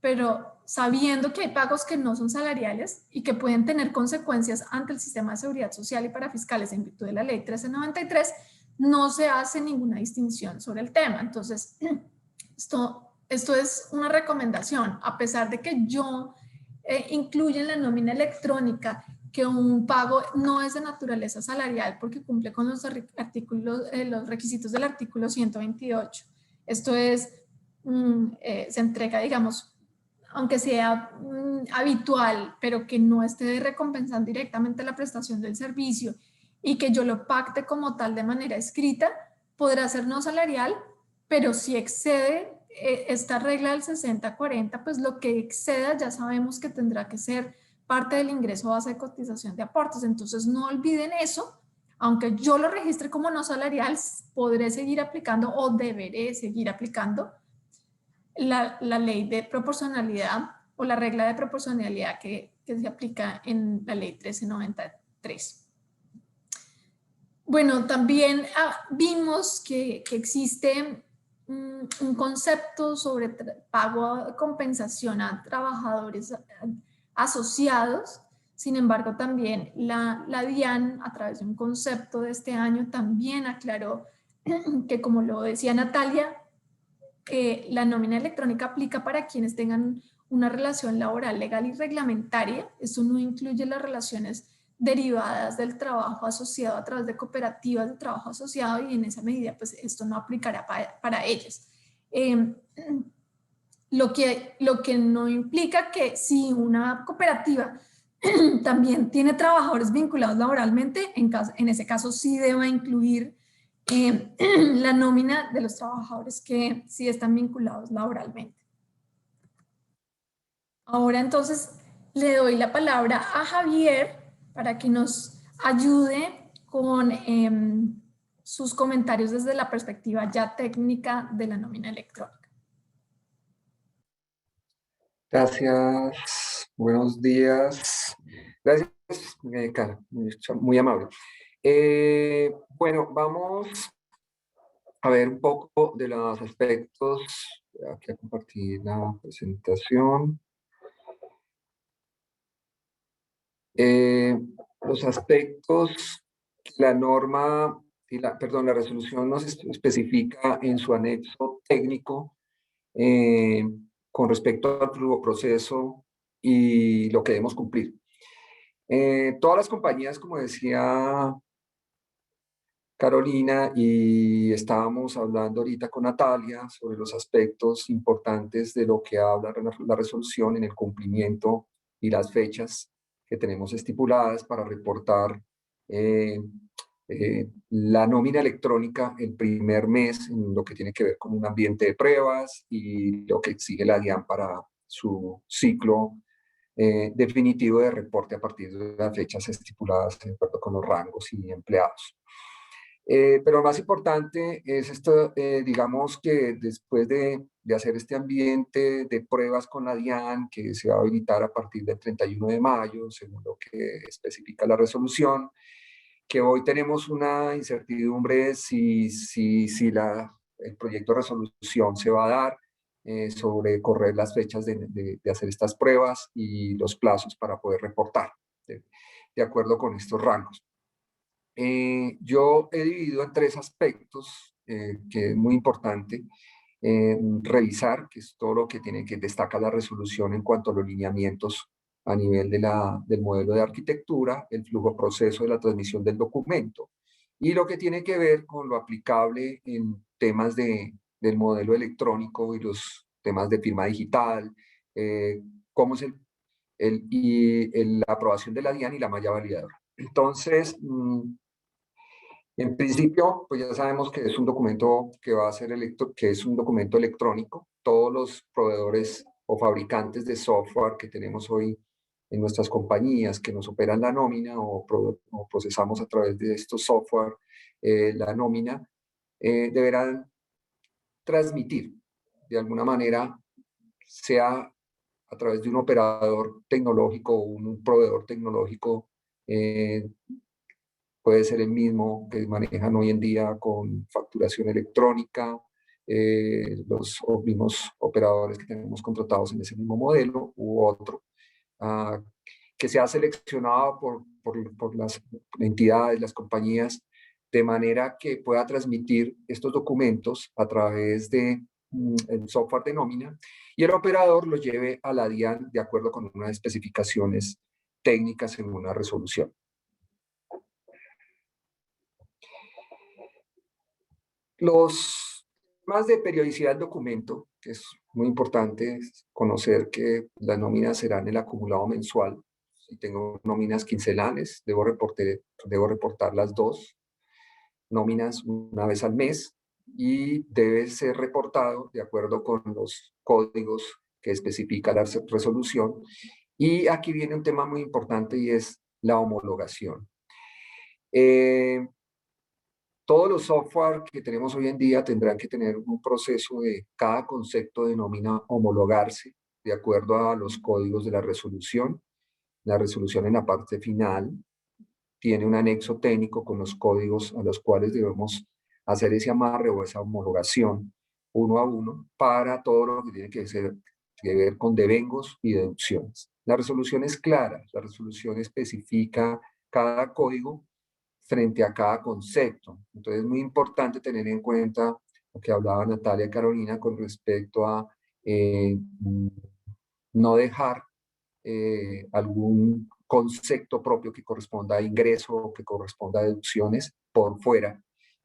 [SPEAKER 4] pero sabiendo que hay pagos que no son salariales y que pueden tener consecuencias ante el sistema de seguridad social y para fiscales en virtud de la ley 1393, no se hace ninguna distinción sobre el tema. Entonces, esto es una recomendación, a pesar de que yo incluya en la nómina electrónica que un pago no es de naturaleza salarial porque cumple con los requisitos del artículo 128. Esto es, se entrega, digamos, aunque sea habitual, pero que no esté recompensando directamente la prestación del servicio y que yo lo pacte como tal de manera escrita, podrá ser no salarial, pero si excede esta regla del 60-40, pues lo que exceda ya sabemos que tendrá que ser parte del ingreso base de cotización de aportes. Entonces no olviden eso, aunque yo lo registre como no salarial, podré seguir aplicando o deberé seguir aplicando la ley de proporcionalidad o la regla de proporcionalidad que se aplica en la ley 1393. Bueno, también vimos que existe un concepto sobre pago de compensación a trabajadores asociados. Sin embargo, también la DIAN, a través de un concepto de este año, también aclaró que, como lo decía Natalia, la nómina electrónica aplica para quienes tengan una relación laboral legal y reglamentaria. Eso no incluye las relaciones derivadas del trabajo asociado a través de cooperativas de trabajo asociado, y en esa medida pues esto no aplicará para ellas. Lo que no implica que si una cooperativa también tiene trabajadores vinculados laboralmente, en ese caso sí deba incluir la nómina de los trabajadores que sí están vinculados laboralmente. Ahora entonces le doy la palabra a Javier para que nos ayude con sus comentarios desde la perspectiva ya técnica de la nómina electrónica.
[SPEAKER 5] Gracias, buenos días. Gracias, Cara, muy amable. Bueno, vamos a ver un poco de los aspectos. Aquí a compartir la presentación. Los aspectos que la norma, la resolución nos especifica en su anexo técnico con respecto al proceso y lo que debemos cumplir. Todas las compañías, como decía Carolina, y estábamos hablando ahorita con Natalia sobre los aspectos importantes de lo que habla la resolución en el cumplimiento y las fechas que tenemos estipuladas para reportar la nómina electrónica el primer mes en lo que tiene que ver con un ambiente de pruebas y lo que exige la DIAN para su ciclo definitivo de reporte a partir de las fechas estipuladas de acuerdo con los rangos y empleados. Pero lo más importante es esto, digamos que después de hacer este ambiente de pruebas con la DIAN, que se va a habilitar a partir del 31 de mayo, según lo que especifica la resolución, que hoy tenemos una incertidumbre si el proyecto de resolución se va a dar, sobre correr las fechas de hacer estas pruebas y los plazos para poder reportar de acuerdo con estos rangos. Yo he dividido en 3 aspectos que es muy importante revisar, que es todo lo que tiene que destacar la resolución en cuanto a los lineamientos a nivel del modelo de arquitectura, el flujo proceso de la transmisión del documento y lo que tiene que ver con lo aplicable en temas del modelo electrónico y los temas de firma digital, cómo es la aprobación de la DIAN y la malla validadora. Entonces, en principio, pues ya sabemos que es un documento que va a ser que es un documento electrónico. Todos los proveedores o fabricantes de software que tenemos hoy en nuestras compañías que nos operan la nómina o procesamos a través de estos software la nómina, deberán transmitir de alguna manera, sea a través de un operador tecnológico o un proveedor tecnológico, puede ser el mismo que manejan hoy en día con facturación electrónica, los mismos operadores que tenemos contratados en ese mismo modelo u otro, que sea seleccionado por las entidades, las compañías, de manera que pueda transmitir estos documentos a través de el software de nómina y el operador lo lleve a la DIAN de acuerdo con unas especificaciones técnicas en una resolución. Los temas de periodicidad del documento, que es muy importante conocer que las nóminas serán el acumulado mensual. Si tengo nóminas quincenales, debo reportar las 2 nóminas una vez al mes y debe ser reportado de acuerdo con los códigos que especifica la resolución. Y aquí viene un tema muy importante y es la homologación. Todos los software que tenemos hoy en día tendrán que tener un proceso de cada concepto de nómina homologarse de acuerdo a los códigos de la resolución. La resolución en la parte final tiene un anexo técnico con los códigos a los cuales debemos hacer ese amarre o esa homologación uno a uno para todo lo que tiene que ver con devengos y deducciones. La resolución es clara, la resolución especifica cada código frente a cada concepto. Entonces es muy importante tener en cuenta lo que hablaba Natalia Carolina con respecto a no dejar algún concepto propio que corresponda a ingreso o que corresponda a deducciones por fuera,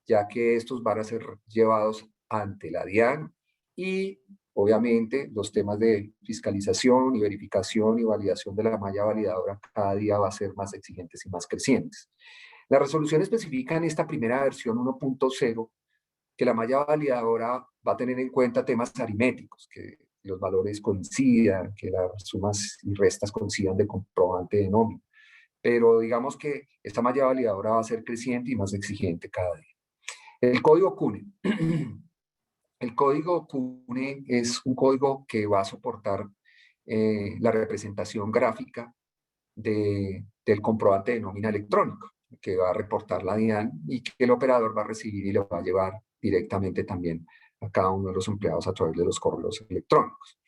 [SPEAKER 5] ya que estos van a ser llevados ante la DIAN y obviamente los temas de fiscalización y verificación y validación de la malla validadora cada día va a ser más exigentes y más crecientes. La resolución especifica en esta primera versión 1.0 que la malla validadora va a tener en cuenta temas aritméticos, que los valores coincidan, que las sumas y restas coincidan de comprobante de nómina. Pero digamos que esta malla validadora va a ser creciente y más exigente cada día. El código CUNE. El código CUNE es un código que va a soportar la representación gráfica del comprobante de nómina electrónico, que va a reportar la DIAN y que el operador va a recibir y lo va a llevar directamente también a cada uno de los empleados a través de los correos electrónicos.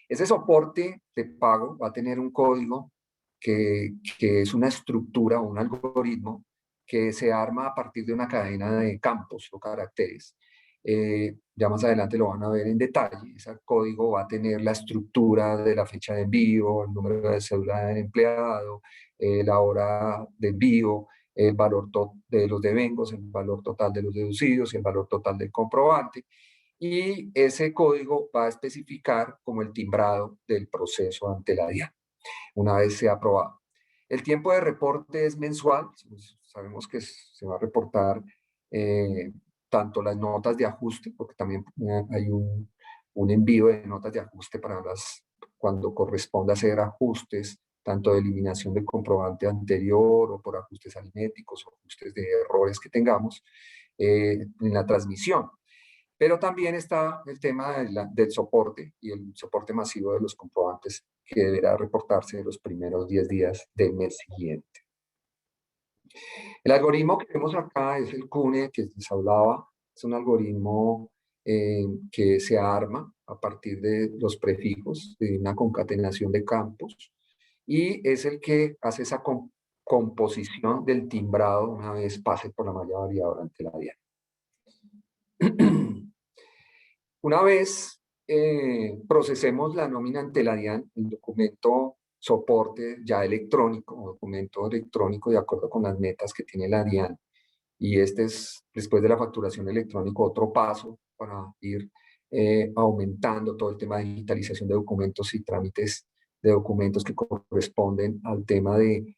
[SPEAKER 5] Ese soporte de pago va a tener un código que es una estructura o un algoritmo que se arma a partir de una cadena de campos o caracteres. Ya más adelante lo van a ver en detalle. Ese código va a tener la estructura de la fecha de envío, el número de cédula del empleado, la hora de envío, el valor de los devengos, el valor total de los deducidos y el valor total del comprobante. Y ese código va a especificar como el timbrado del proceso ante la DIAN, una vez sea aprobado. El tiempo de reporte es mensual. Sabemos que se va a reportar tanto las notas de ajuste, porque también hay un envío de notas de ajuste para cuando corresponda hacer ajustes, tanto de eliminación del comprobante anterior o por ajustes aritméticos o ajustes de errores que tengamos en la transmisión. Pero también está el tema del soporte y el soporte masivo de los comprobantes que deberá reportarse en los primeros 10 días del mes siguiente. El algoritmo que vemos acá es el CUNE que les hablaba. Es un algoritmo que se arma a partir de los prefijos, de una concatenación de campos, y es el que hace esa composición del timbrado una vez pase por la malla variadora ante la DIAN. Una vez procesemos la nómina ante la DIAN, el documento soporte ya electrónico, o documento electrónico de acuerdo con las metas que tiene la DIAN, y este es, después de la facturación electrónica, otro paso para ir aumentando todo el tema de digitalización de documentos y trámites de documentos que corresponden al tema de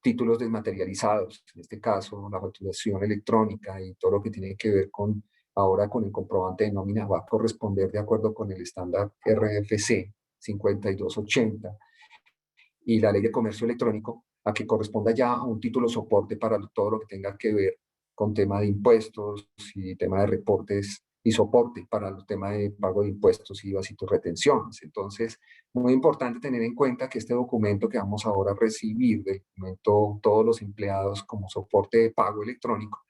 [SPEAKER 5] títulos desmaterializados, en este caso la facturación electrónica y todo lo que tiene que ver con ahora con el comprobante de nómina va a corresponder de acuerdo con el estándar RFC 5280 y la ley de comercio electrónico a que corresponda ya a un título soporte para todo lo que tenga que ver con tema de impuestos y tema de reportes y soporte para el tema de pago de impuestos, IVAs y tus retenciones. Entonces, muy importante tener en cuenta que este documento que vamos ahora a recibir, del documento todos los empleados como soporte de pago electrónico,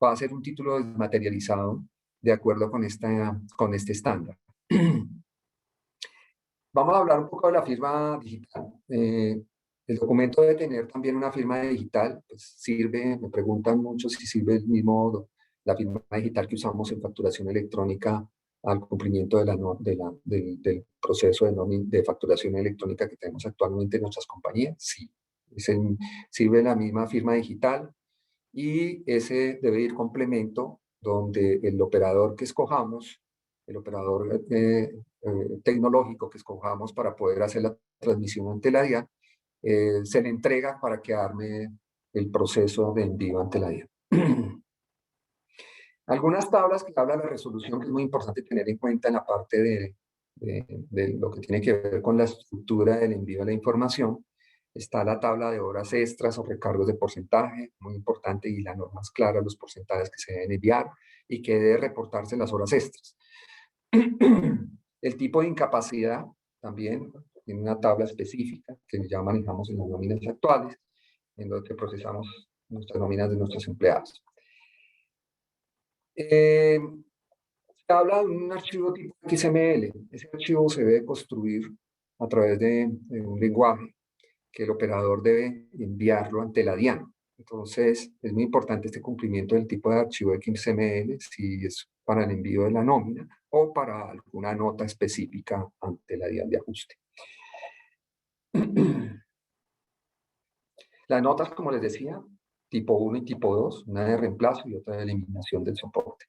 [SPEAKER 5] va a ser un título desmaterializado de acuerdo con este estándar. Vamos a hablar un poco de la firma digital. El documento debe tener también una firma digital, pues sirve, me preguntan mucho si sirve el mismo, la firma digital que usamos en facturación electrónica al cumplimiento del proceso de facturación electrónica que tenemos actualmente en nuestras compañías. Sí, sirve la misma firma digital y ese debe ir complemento donde el operador que escojamos, el operador tecnológico que escojamos para poder hacer la transmisión ante la DIAN, se le entrega para que arme el proceso de envío ante la DIAN. Algunas tablas que habla de la resolución que es muy importante tener en cuenta en la parte de lo que tiene que ver con la estructura del envío de la información. Está la tabla de horas extras o recargos de porcentaje, muy importante, y la norma es clara, los porcentajes que se deben enviar y que debe reportarse las horas extras. El tipo de incapacidad también tiene una tabla específica que ya manejamos en las nóminas actuales, en donde procesamos nuestras nóminas de nuestros empleados. Se habla de un archivo tipo XML. Ese archivo se debe construir a través de un lenguaje que el operador debe enviarlo ante la DIAN. Entonces, es muy importante este cumplimiento del tipo de archivo XML, si es para el envío de la nómina o para alguna nota específica ante la DIAN de ajuste. Las notas, como les decía, tipo 1 y tipo 2, una de reemplazo y otra de eliminación del soporte.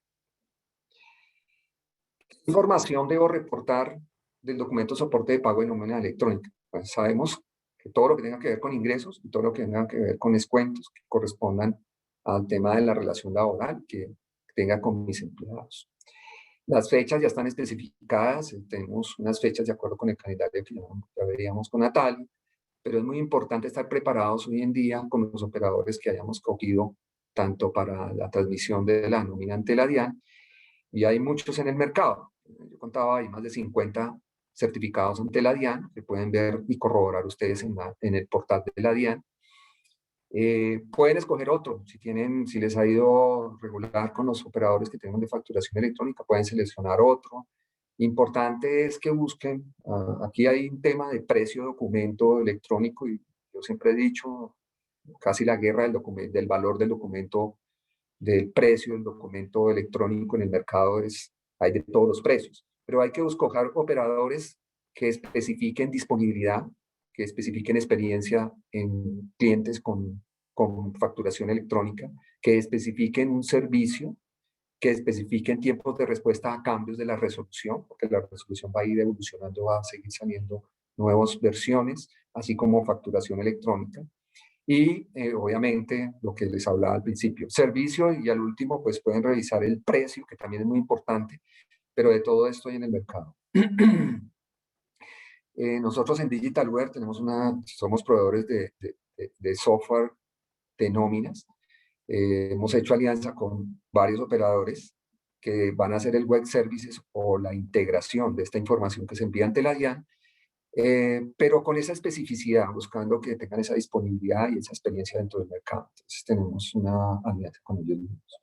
[SPEAKER 5] ¿Qué información debo reportar del documento soporte de pago de nómina electrónica? Pues sabemos que todo lo que tenga que ver con ingresos y todo lo que tenga que ver con descuentos que correspondan al tema de la relación laboral que tenga con mis empleados. Las fechas ya están especificadas, tenemos unas fechas de acuerdo con el calendario que ya veríamos con Natalia, pero es muy importante estar preparados hoy en día con los operadores que hayamos cogido tanto para la transmisión de la nómina ante la DIAN, y hay muchos en el mercado. Yo contaba, hay más de 50 certificados ante la DIAN, que pueden ver y corroborar ustedes en el portal de la DIAN. Pueden escoger otro, si les ha ido regular con los operadores que tengan de facturación electrónica, pueden seleccionar otro. Importante es que busquen, aquí hay un tema de precio de documento electrónico y yo siempre he dicho, casi la guerra del valor del documento, del precio del documento electrónico en el mercado hay de todos los precios, pero hay que buscar operadores que especifiquen disponibilidad, que especifiquen experiencia en clientes con facturación electrónica, que especifiquen un servicio, que especifiquen tiempos de respuesta a cambios de la resolución, porque la resolución va a ir evolucionando, va a seguir saliendo nuevas versiones, así como facturación electrónica. Y obviamente lo que les hablaba al principio, servicio, y al último pues pueden revisar el precio, que también es muy importante, pero de todo esto hay en el mercado. Nosotros en Digitalware somos proveedores de software de nóminas. Hemos hecho alianza con varios operadores que van a hacer el web services o la integración de esta información que se envía ante la DIAN, pero con esa especificidad, buscando que tengan esa disponibilidad y esa experiencia dentro del mercado. Entonces tenemos una alianza con ellos mismos.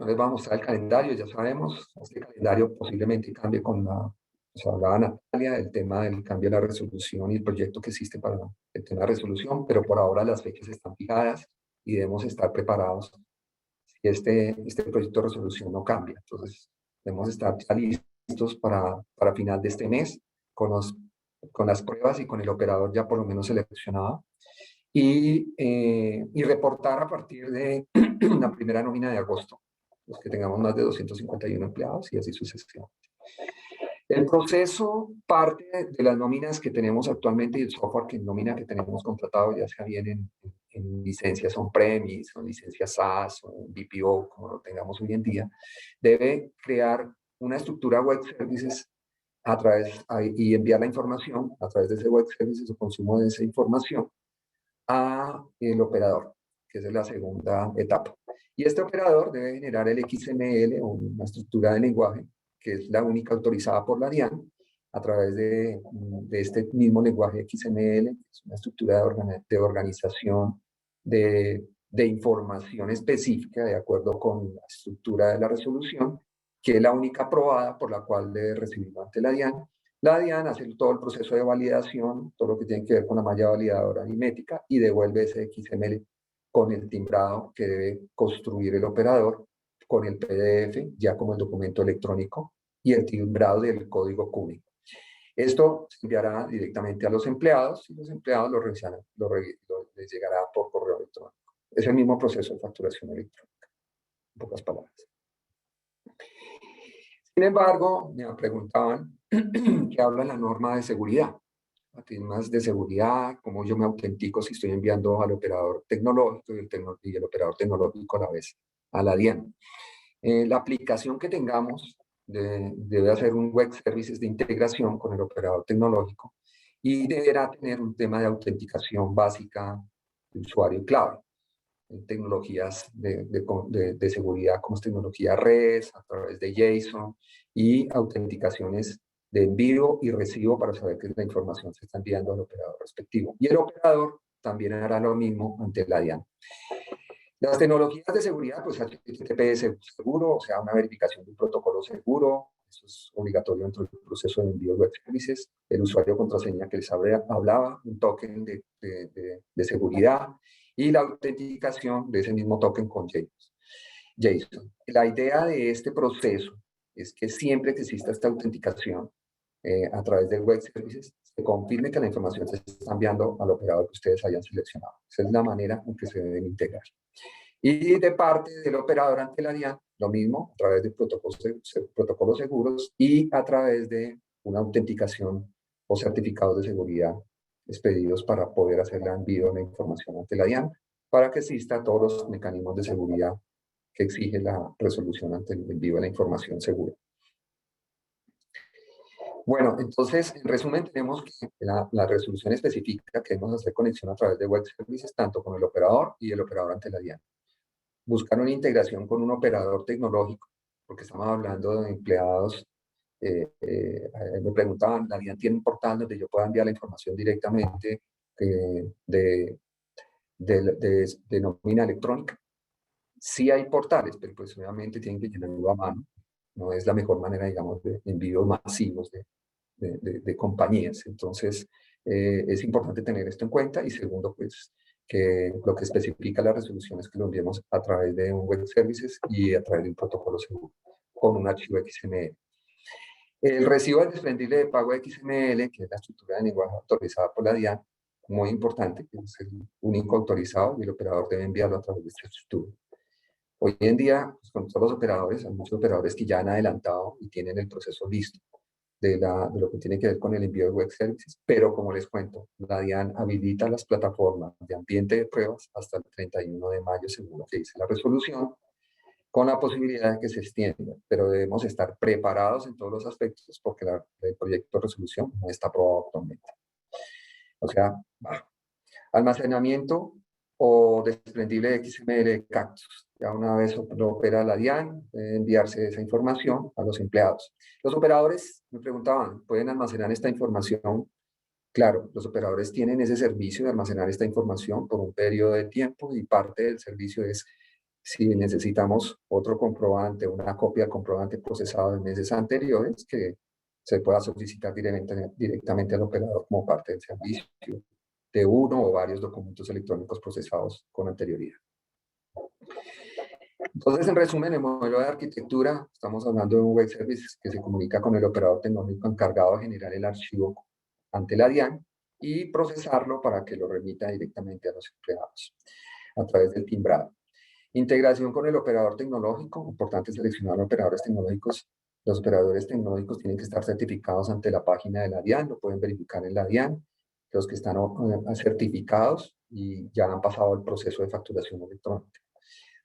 [SPEAKER 5] No les voy a mostrar el calendario, ya sabemos, este calendario posiblemente cambie con hablaba Natalia del tema del cambio de la resolución y el proyecto que existe para el tema de resolución, pero por ahora las fechas están fijadas y debemos estar preparados si este proyecto de resolución no cambia. Entonces, debemos estar ya listos para final de este mes con las pruebas y con el operador ya por lo menos seleccionado y reportar a partir de la primera nómina de agosto, los que tengamos más de 251 empleados y así sucesivamente. El proceso parte de las nóminas que tenemos actualmente y el software que nómina que tenemos contratado, ya sea bien en licencias on-premise, o en licencias SaaS, o en BPO, como lo tengamos hoy en día, debe crear una estructura web services y enviar la información a través de ese web services o consumo de esa información a el operador, que es la segunda etapa. Y este operador debe generar el XML o una estructura de lenguaje que es la única autorizada por la DIAN, a través de este mismo lenguaje XML, que es una estructura de organización de información específica de acuerdo con la estructura de la resolución, que es la única aprobada por la cual debe recibirlo ante la DIAN. La DIAN hace todo el proceso de validación, todo lo que tiene que ver con la malla validadora aritmética, y devuelve ese XML con el timbrado que debe construir el operador, con el PDF, ya como el documento electrónico, y el timbrado del código QUNIC. Esto se enviará directamente a los empleados y los empleados lo revisarán, les llegará por correo electrónico. Es el mismo proceso de facturación electrónica, en pocas palabras. Sin embargo, me preguntaban que habla la norma de seguridad. Temas de seguridad, cómo yo me autentico si estoy enviando al operador tecnológico y el operador tecnológico a la vez a la DIAN. La aplicación que tengamos debe hacer un web services de integración con el operador tecnológico y deberá tener un tema de autenticación básica de usuario y clave. Tecnologías de seguridad como es tecnología REST, a través de JSON y autenticaciones de envío y recibo para saber que la información se está enviando al operador respectivo. Y el operador también hará lo mismo ante la DIAN. Las tecnologías de seguridad, pues HTTP seguro, o sea, una verificación de un protocolo seguro, eso es obligatorio dentro del proceso de envío de web services, el usuario contraseña que les hablaba, un token de seguridad y la autenticación de ese mismo token con JSON. La idea de este proceso es que siempre que exista esta autenticación a través del web services, se confirme que la información se está enviando al operador que ustedes hayan seleccionado. Esa es la manera en que se deben integrar. Y de parte del operador ante la DIAN, lo mismo, a través de protocolos seguros y a través de una autenticación o certificados de seguridad expedidos para poder hacer el envío de la información ante la DIAN, para que exista todos los mecanismos de seguridad que exige la resolución ante el envío de la información segura. Bueno, entonces, en resumen, tenemos que la resolución específica que debemos hacer conexión a través de web services, tanto con el operador y el operador ante la DIAN. Buscar una integración con un operador tecnológico, porque estamos hablando de empleados. Me preguntaban, ¿la DIAN tiene un portal donde yo pueda enviar la información directamente de nómina electrónica? Sí hay portales, pero pues obviamente tienen que llenarlo a mano. No es la mejor manera, digamos, de envíos masivos de compañías. Entonces, es importante tener esto en cuenta. Y segundo, pues, que lo que especifica la resolución es que lo enviemos a través de un web services y a través de un protocolo seguro con un archivo XML. El recibo del desprendible de pago XML, que es la estructura de lenguaje autorizada por la DIAN, muy importante, que es el único autorizado y el operador debe enviarlo a través de esta estructura. Hoy en día, pues, con todos los operadores, hay muchos operadores que ya han adelantado y tienen el proceso listo de lo que tiene que ver con el envío de web services, pero como les cuento, la DIAN habilita las plataformas de ambiente de pruebas hasta el 31 de mayo, según lo que dice la resolución, con la posibilidad de que se extienda, pero debemos estar preparados en todos los aspectos porque el proyecto de resolución no está aprobado actualmente. O sea, almacenamiento o desprendible de XML de Cactus. Ya una vez lo opera la DIAN, debe enviarse esa información a los empleados. Los operadores, me preguntaban, ¿pueden almacenar esta información? Claro, los operadores tienen ese servicio de almacenar esta información por un periodo de tiempo y parte del servicio es si necesitamos otro comprobante, una copia del comprobante procesado de meses anteriores, que se pueda solicitar directamente al operador como parte del servicio de uno o varios documentos electrónicos procesados con anterioridad. Entonces, en resumen, el modelo de arquitectura, estamos hablando de un web service que se comunica con el operador tecnológico encargado de generar el archivo ante la DIAN y procesarlo para que lo remita directamente a los empleados a través del timbrado. Integración con el operador tecnológico, importante seleccionar operadores tecnológicos. Los operadores tecnológicos tienen que estar certificados ante la página de la DIAN, lo pueden verificar en la DIAN. Los que están certificados y ya han pasado el proceso de facturación electrónica.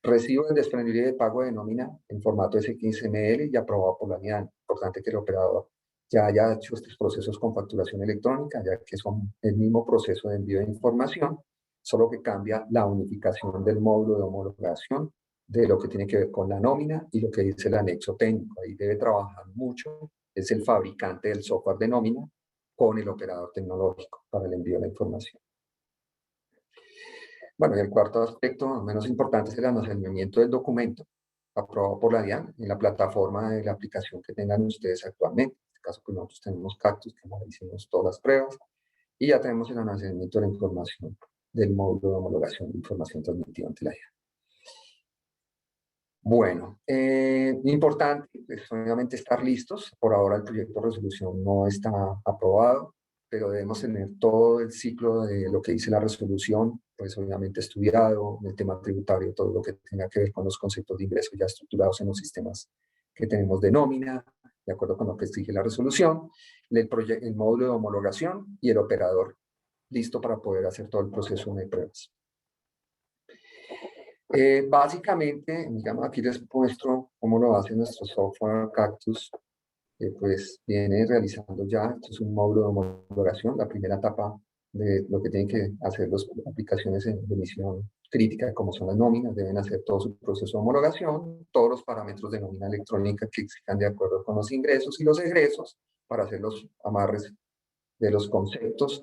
[SPEAKER 5] Recibo el desprendible de pago de nómina en formato XML y aprobado por la DIAN. Importante que el operador ya haya hecho estos procesos con facturación electrónica, ya que son el mismo proceso de envío de información, solo que cambia la unificación del módulo de homologación de lo que tiene que ver con la nómina y lo que dice el anexo técnico. Ahí debe trabajar mucho, es el fabricante del software de nómina con el operador tecnológico para el envío de la información. Bueno, y el cuarto aspecto, no menos importante, es el almacenamiento del documento aprobado por la DIAN en la plataforma de la aplicación que tengan ustedes actualmente. En este caso, pues nosotros tenemos Cactus, que nos hicimos todas las pruebas, y ya tenemos el almacenamiento de la información del módulo de homologación de información transmitida ante la DIAN. Bueno, importante, pues, obviamente estar listos. Por ahora el proyecto de resolución no está aprobado, pero debemos tener todo el ciclo de lo que dice la resolución, pues obviamente estudiado, el tema tributario, todo lo que tenga que ver con los conceptos de ingreso ya estructurados en los sistemas que tenemos de nómina, de acuerdo con lo que exige la resolución, el módulo de homologación y el operador listo para poder hacer todo el proceso de pruebas. Básicamente, digamos, aquí les muestro cómo lo hace nuestro software Cactus, pues viene realizando ya, esto es un módulo de homologación, la primera etapa de lo que tienen que hacer las aplicaciones de emisión crítica, como son las nóminas, deben hacer todo su proceso de homologación, todos los parámetros de nómina electrónica que exijan de acuerdo con los ingresos y los egresos, para hacer los amarres de los conceptos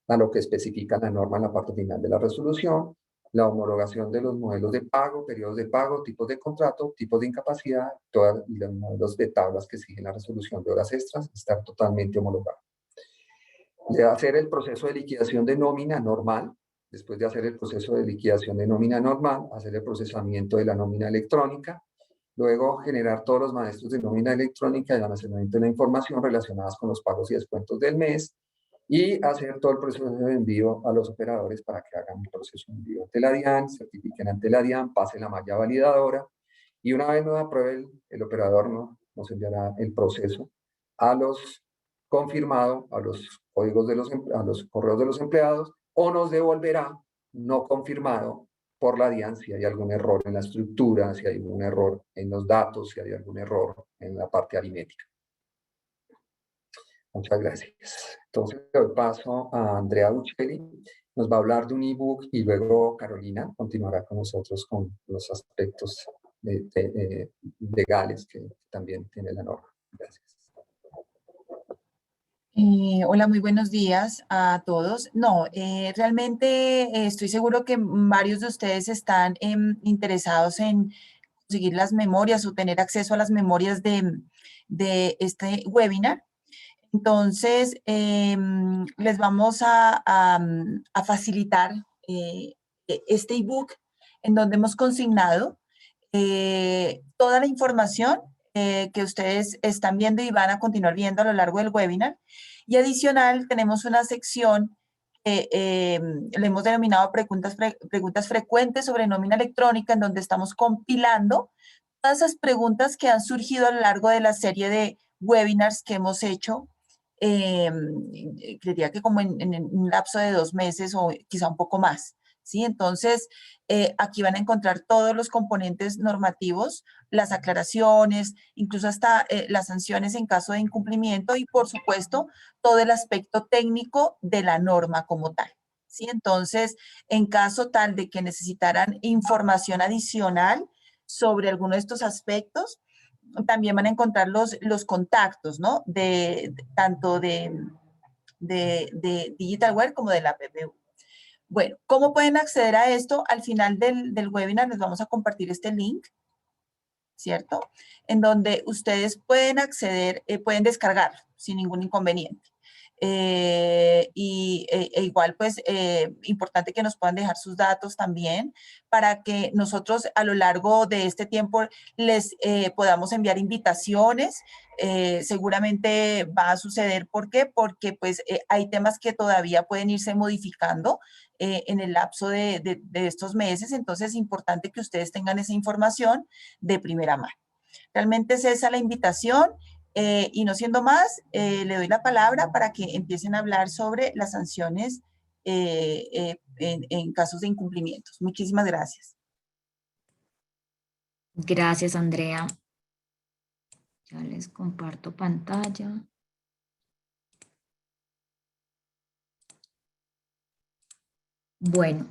[SPEAKER 5] a lo que especifica la norma en la parte final de la resolución, la homologación de los modelos de pago, periodos de pago, tipos de contrato, tipos de incapacidad, todos los modelos de tablas que exigen la resolución de horas extras, estar totalmente homologado. De hacer el proceso de liquidación de nómina normal, después de hacer el proceso de liquidación de nómina normal, hacer el procesamiento de la nómina electrónica, luego generar todos los maestros de nómina electrónica y almacenamiento de la información relacionadas con los pagos y descuentos del mes, y hacer todo el proceso de envío a los operadores para que hagan el proceso de envío ante la DIAN, certifiquen ante la DIAN, pase la malla validadora, y una vez nos apruebe el operador nos enviará el proceso a los confirmado, a los códigos a los correos de los empleados, o nos devolverá no confirmado por la DIAN si hay algún error en la estructura, si hay algún error en los datos, si hay algún error en la parte aritmética. Muchas gracias. Entonces, doy paso a Andrea Uccelli. Nos va a hablar de un ebook y luego Carolina continuará con nosotros con los aspectos legales que también tiene la norma. Gracias.
[SPEAKER 6] Hola, muy buenos días a todos. No, realmente estoy seguro que varios de ustedes están interesados en conseguir las memorias o tener acceso a las memorias de este webinar. Entonces, les vamos a facilitar este ebook en donde hemos consignado toda la información que ustedes están viendo y van a continuar viendo a lo largo del webinar. Y adicional, tenemos una sección que le hemos denominado preguntas frecuentes sobre nómina electrónica, en donde estamos compilando todas esas preguntas que han surgido a lo largo de la serie de webinars que hemos hecho. Diría que como en un lapso de 2 meses o quizá un poco más, ¿sí? Entonces, aquí van a encontrar todos los componentes normativos, las aclaraciones, incluso hasta las sanciones en caso de incumplimiento y, por supuesto, todo el aspecto técnico de la norma como tal, ¿sí? Entonces, en caso tal de que necesitaran información adicional sobre alguno de estos aspectos, también van a encontrar los contactos, ¿no? Tanto de DigitalWare como de la PPU. Bueno, ¿cómo pueden acceder a esto? Al final del webinar les vamos a compartir este link, ¿cierto? En donde ustedes pueden acceder, pueden descargar sin ningún inconveniente. Igual, pues, importante que nos puedan dejar sus datos también para que nosotros a lo largo de este tiempo les podamos enviar invitaciones. Seguramente va a suceder. ¿Por qué? Porque pues hay temas que todavía pueden irse modificando en el lapso de estos meses. Entonces es importante que ustedes tengan esa información de primera mano. Realmente es esa la invitación. Y no siendo más, le doy la palabra para que empiecen a hablar sobre las sanciones en casos de incumplimientos. Muchísimas gracias.
[SPEAKER 2] Gracias, Andrea. Ya les comparto pantalla. Bueno,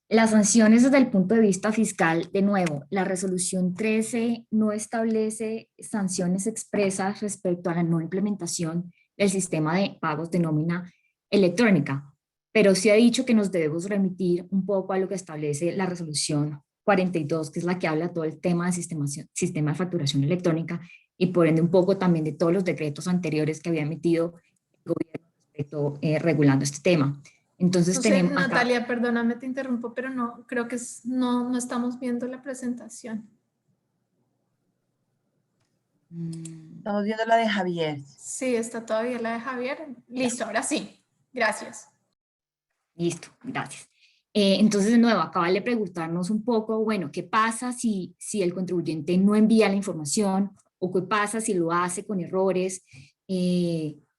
[SPEAKER 2] las sanciones desde el punto de vista fiscal, de nuevo, la resolución 13 no establece sanciones expresas respecto a la no implementación del sistema de pagos de nómina electrónica, pero sí ha dicho que nos debemos remitir un poco a lo que establece la resolución 42, que es la que habla todo el tema del sistema de facturación electrónica y por ende un poco también de todos los decretos anteriores que había emitido el gobierno respecto, regulando este tema. Entonces
[SPEAKER 4] no sé,
[SPEAKER 2] tenemos acá,
[SPEAKER 4] Natalia, perdóname, te interrumpo, pero no, creo que no estamos viendo la presentación.
[SPEAKER 6] Estamos viendo la de Javier.
[SPEAKER 4] Sí, está todavía la de Javier. Listo, ahora sí. Gracias.
[SPEAKER 2] Listo, gracias. Entonces, de nuevo, acaba de preguntarnos un poco, bueno, ¿qué pasa si el contribuyente no envía la información? ¿O qué pasa si lo hace con errores?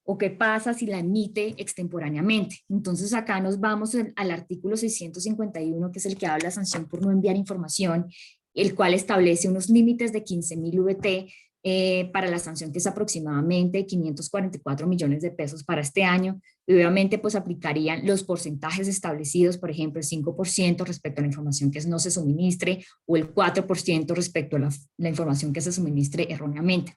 [SPEAKER 2] ¿O qué pasa si la emite extemporáneamente? Entonces, acá nos vamos al artículo 651, que es el que habla de sanción por no enviar información, el cual establece unos límites de 15.000 VT para la sanción, que es aproximadamente 544 millones de pesos para este año. Y obviamente pues aplicarían los porcentajes establecidos, por ejemplo, el 5% respecto a la información que no se suministre o el 4% respecto a la información que se suministre erróneamente.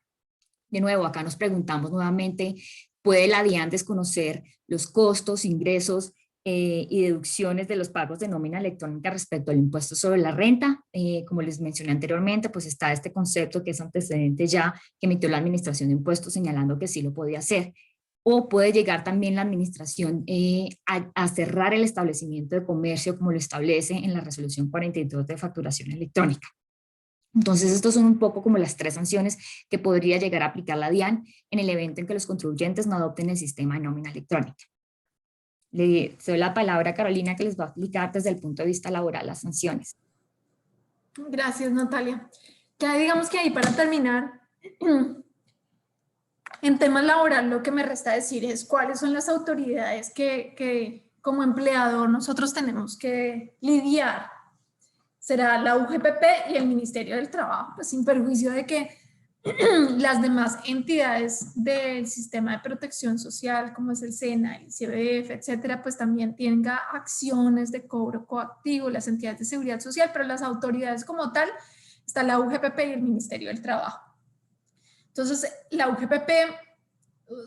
[SPEAKER 2] De nuevo, acá nos preguntamos nuevamente, ¿puede la DIAN desconocer los costos, ingresos y deducciones de los pagos de nómina electrónica respecto al impuesto sobre la renta? Como les mencioné anteriormente, pues está este concepto que es antecedente ya que emitió la Administración de Impuestos señalando que sí lo podía hacer. O puede llegar también la administración a cerrar el establecimiento de comercio como lo establece en la resolución 42 de facturación electrónica. Entonces, estos son un poco como las 3 sanciones que podría llegar a aplicar la DIAN en el evento en que los contribuyentes no adopten el sistema de nómina electrónica. Le doy la palabra a Carolina, que les va a explicar desde el punto de vista laboral las sanciones.
[SPEAKER 4] Gracias, Natalia. Ya digamos que ahí para terminar, en temas laboral lo que me resta decir es cuáles son las autoridades que como empleador nosotros tenemos que lidiar. Será la UGPP y el Ministerio del Trabajo, pues sin perjuicio de que las demás entidades del sistema de protección social, como es el SENA, el ICBF, etcétera, pues también tenga acciones de cobro coactivo, las entidades de seguridad social, pero las autoridades como tal, está la UGPP y el Ministerio del Trabajo. Entonces, la UGPP,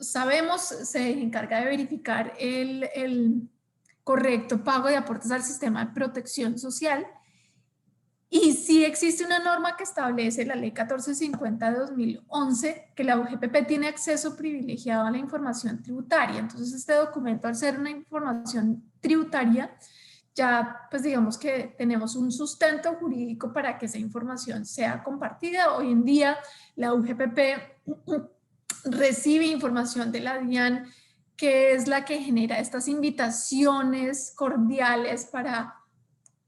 [SPEAKER 4] sabemos, se encarga de verificar el correcto pago de aportes al sistema de protección social. Y sí existe una norma que establece la ley 1450 de 2011 que la UGPP tiene acceso privilegiado a la información tributaria. Entonces este documento, al ser una información tributaria, ya pues digamos que tenemos un sustento jurídico para que esa información sea compartida. Hoy en día la UGPP recibe información de la DIAN, que es la que genera estas invitaciones cordiales para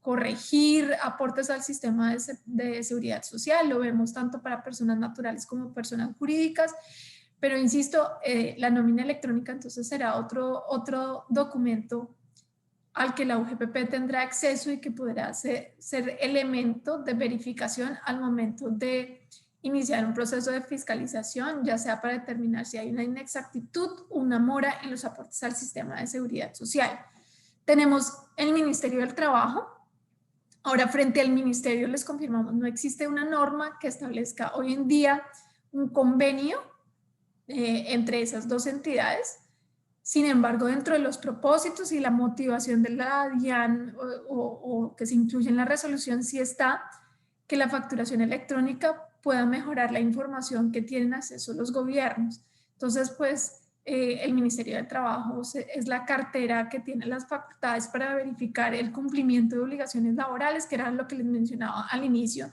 [SPEAKER 4] corregir aportes al sistema de seguridad social. Lo vemos tanto para personas naturales como personas jurídicas, pero insisto, la nómina electrónica entonces será otro documento al que la UGPP tendrá acceso y que podrá ser elemento de verificación al momento de iniciar un proceso de fiscalización, ya sea para determinar si hay una inexactitud o una mora en los aportes al sistema de seguridad social. Tenemos el Ministerio del Trabajo. Ahora, frente al ministerio, les confirmamos, no existe una norma que establezca hoy en día un convenio entre esas dos entidades. Sin embargo, dentro de los propósitos y la motivación de la DIAN o que se incluye en la resolución, sí está que la facturación electrónica pueda mejorar la información que tienen acceso los gobiernos. Entonces, pues, el Ministerio del Trabajo es la cartera que tiene las facultades para verificar el cumplimiento de obligaciones laborales, que era lo que les mencionaba al inicio,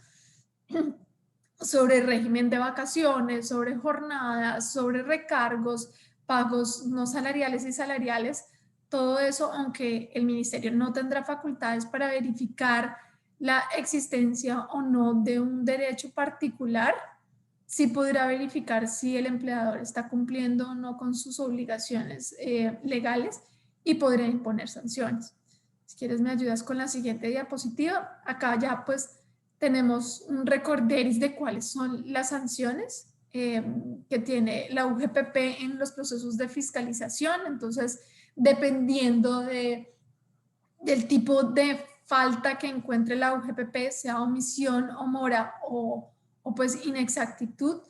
[SPEAKER 4] sobre el régimen de vacaciones, sobre jornadas, sobre recargos, pagos no salariales y salariales, todo eso, aunque el ministerio no tendrá facultades para verificar la existencia o no de un derecho particular, sí podrá verificar si el empleador está cumpliendo o no con sus obligaciones legales y podrá imponer sanciones. Si quieres me ayudas con la siguiente diapositiva. Acá ya pues tenemos un recorderis de cuáles son las sanciones que tiene la UGPP en los procesos de fiscalización. Entonces, dependiendo del tipo de falta que encuentre la UGPP, sea omisión o mora o pues inexactitud,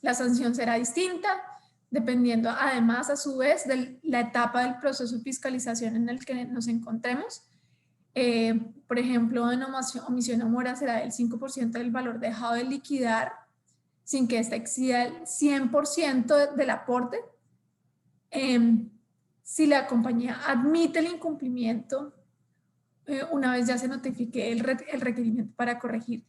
[SPEAKER 4] la sanción será distinta, dependiendo además a su vez de la etapa del proceso de fiscalización en el que nos encontremos. Por ejemplo, en omisión o mora será el 5% del valor dejado de liquidar sin que ésta exceda el 100% del aporte. Si la compañía admite el incumplimiento, una vez ya se notifique el requerimiento para corregir.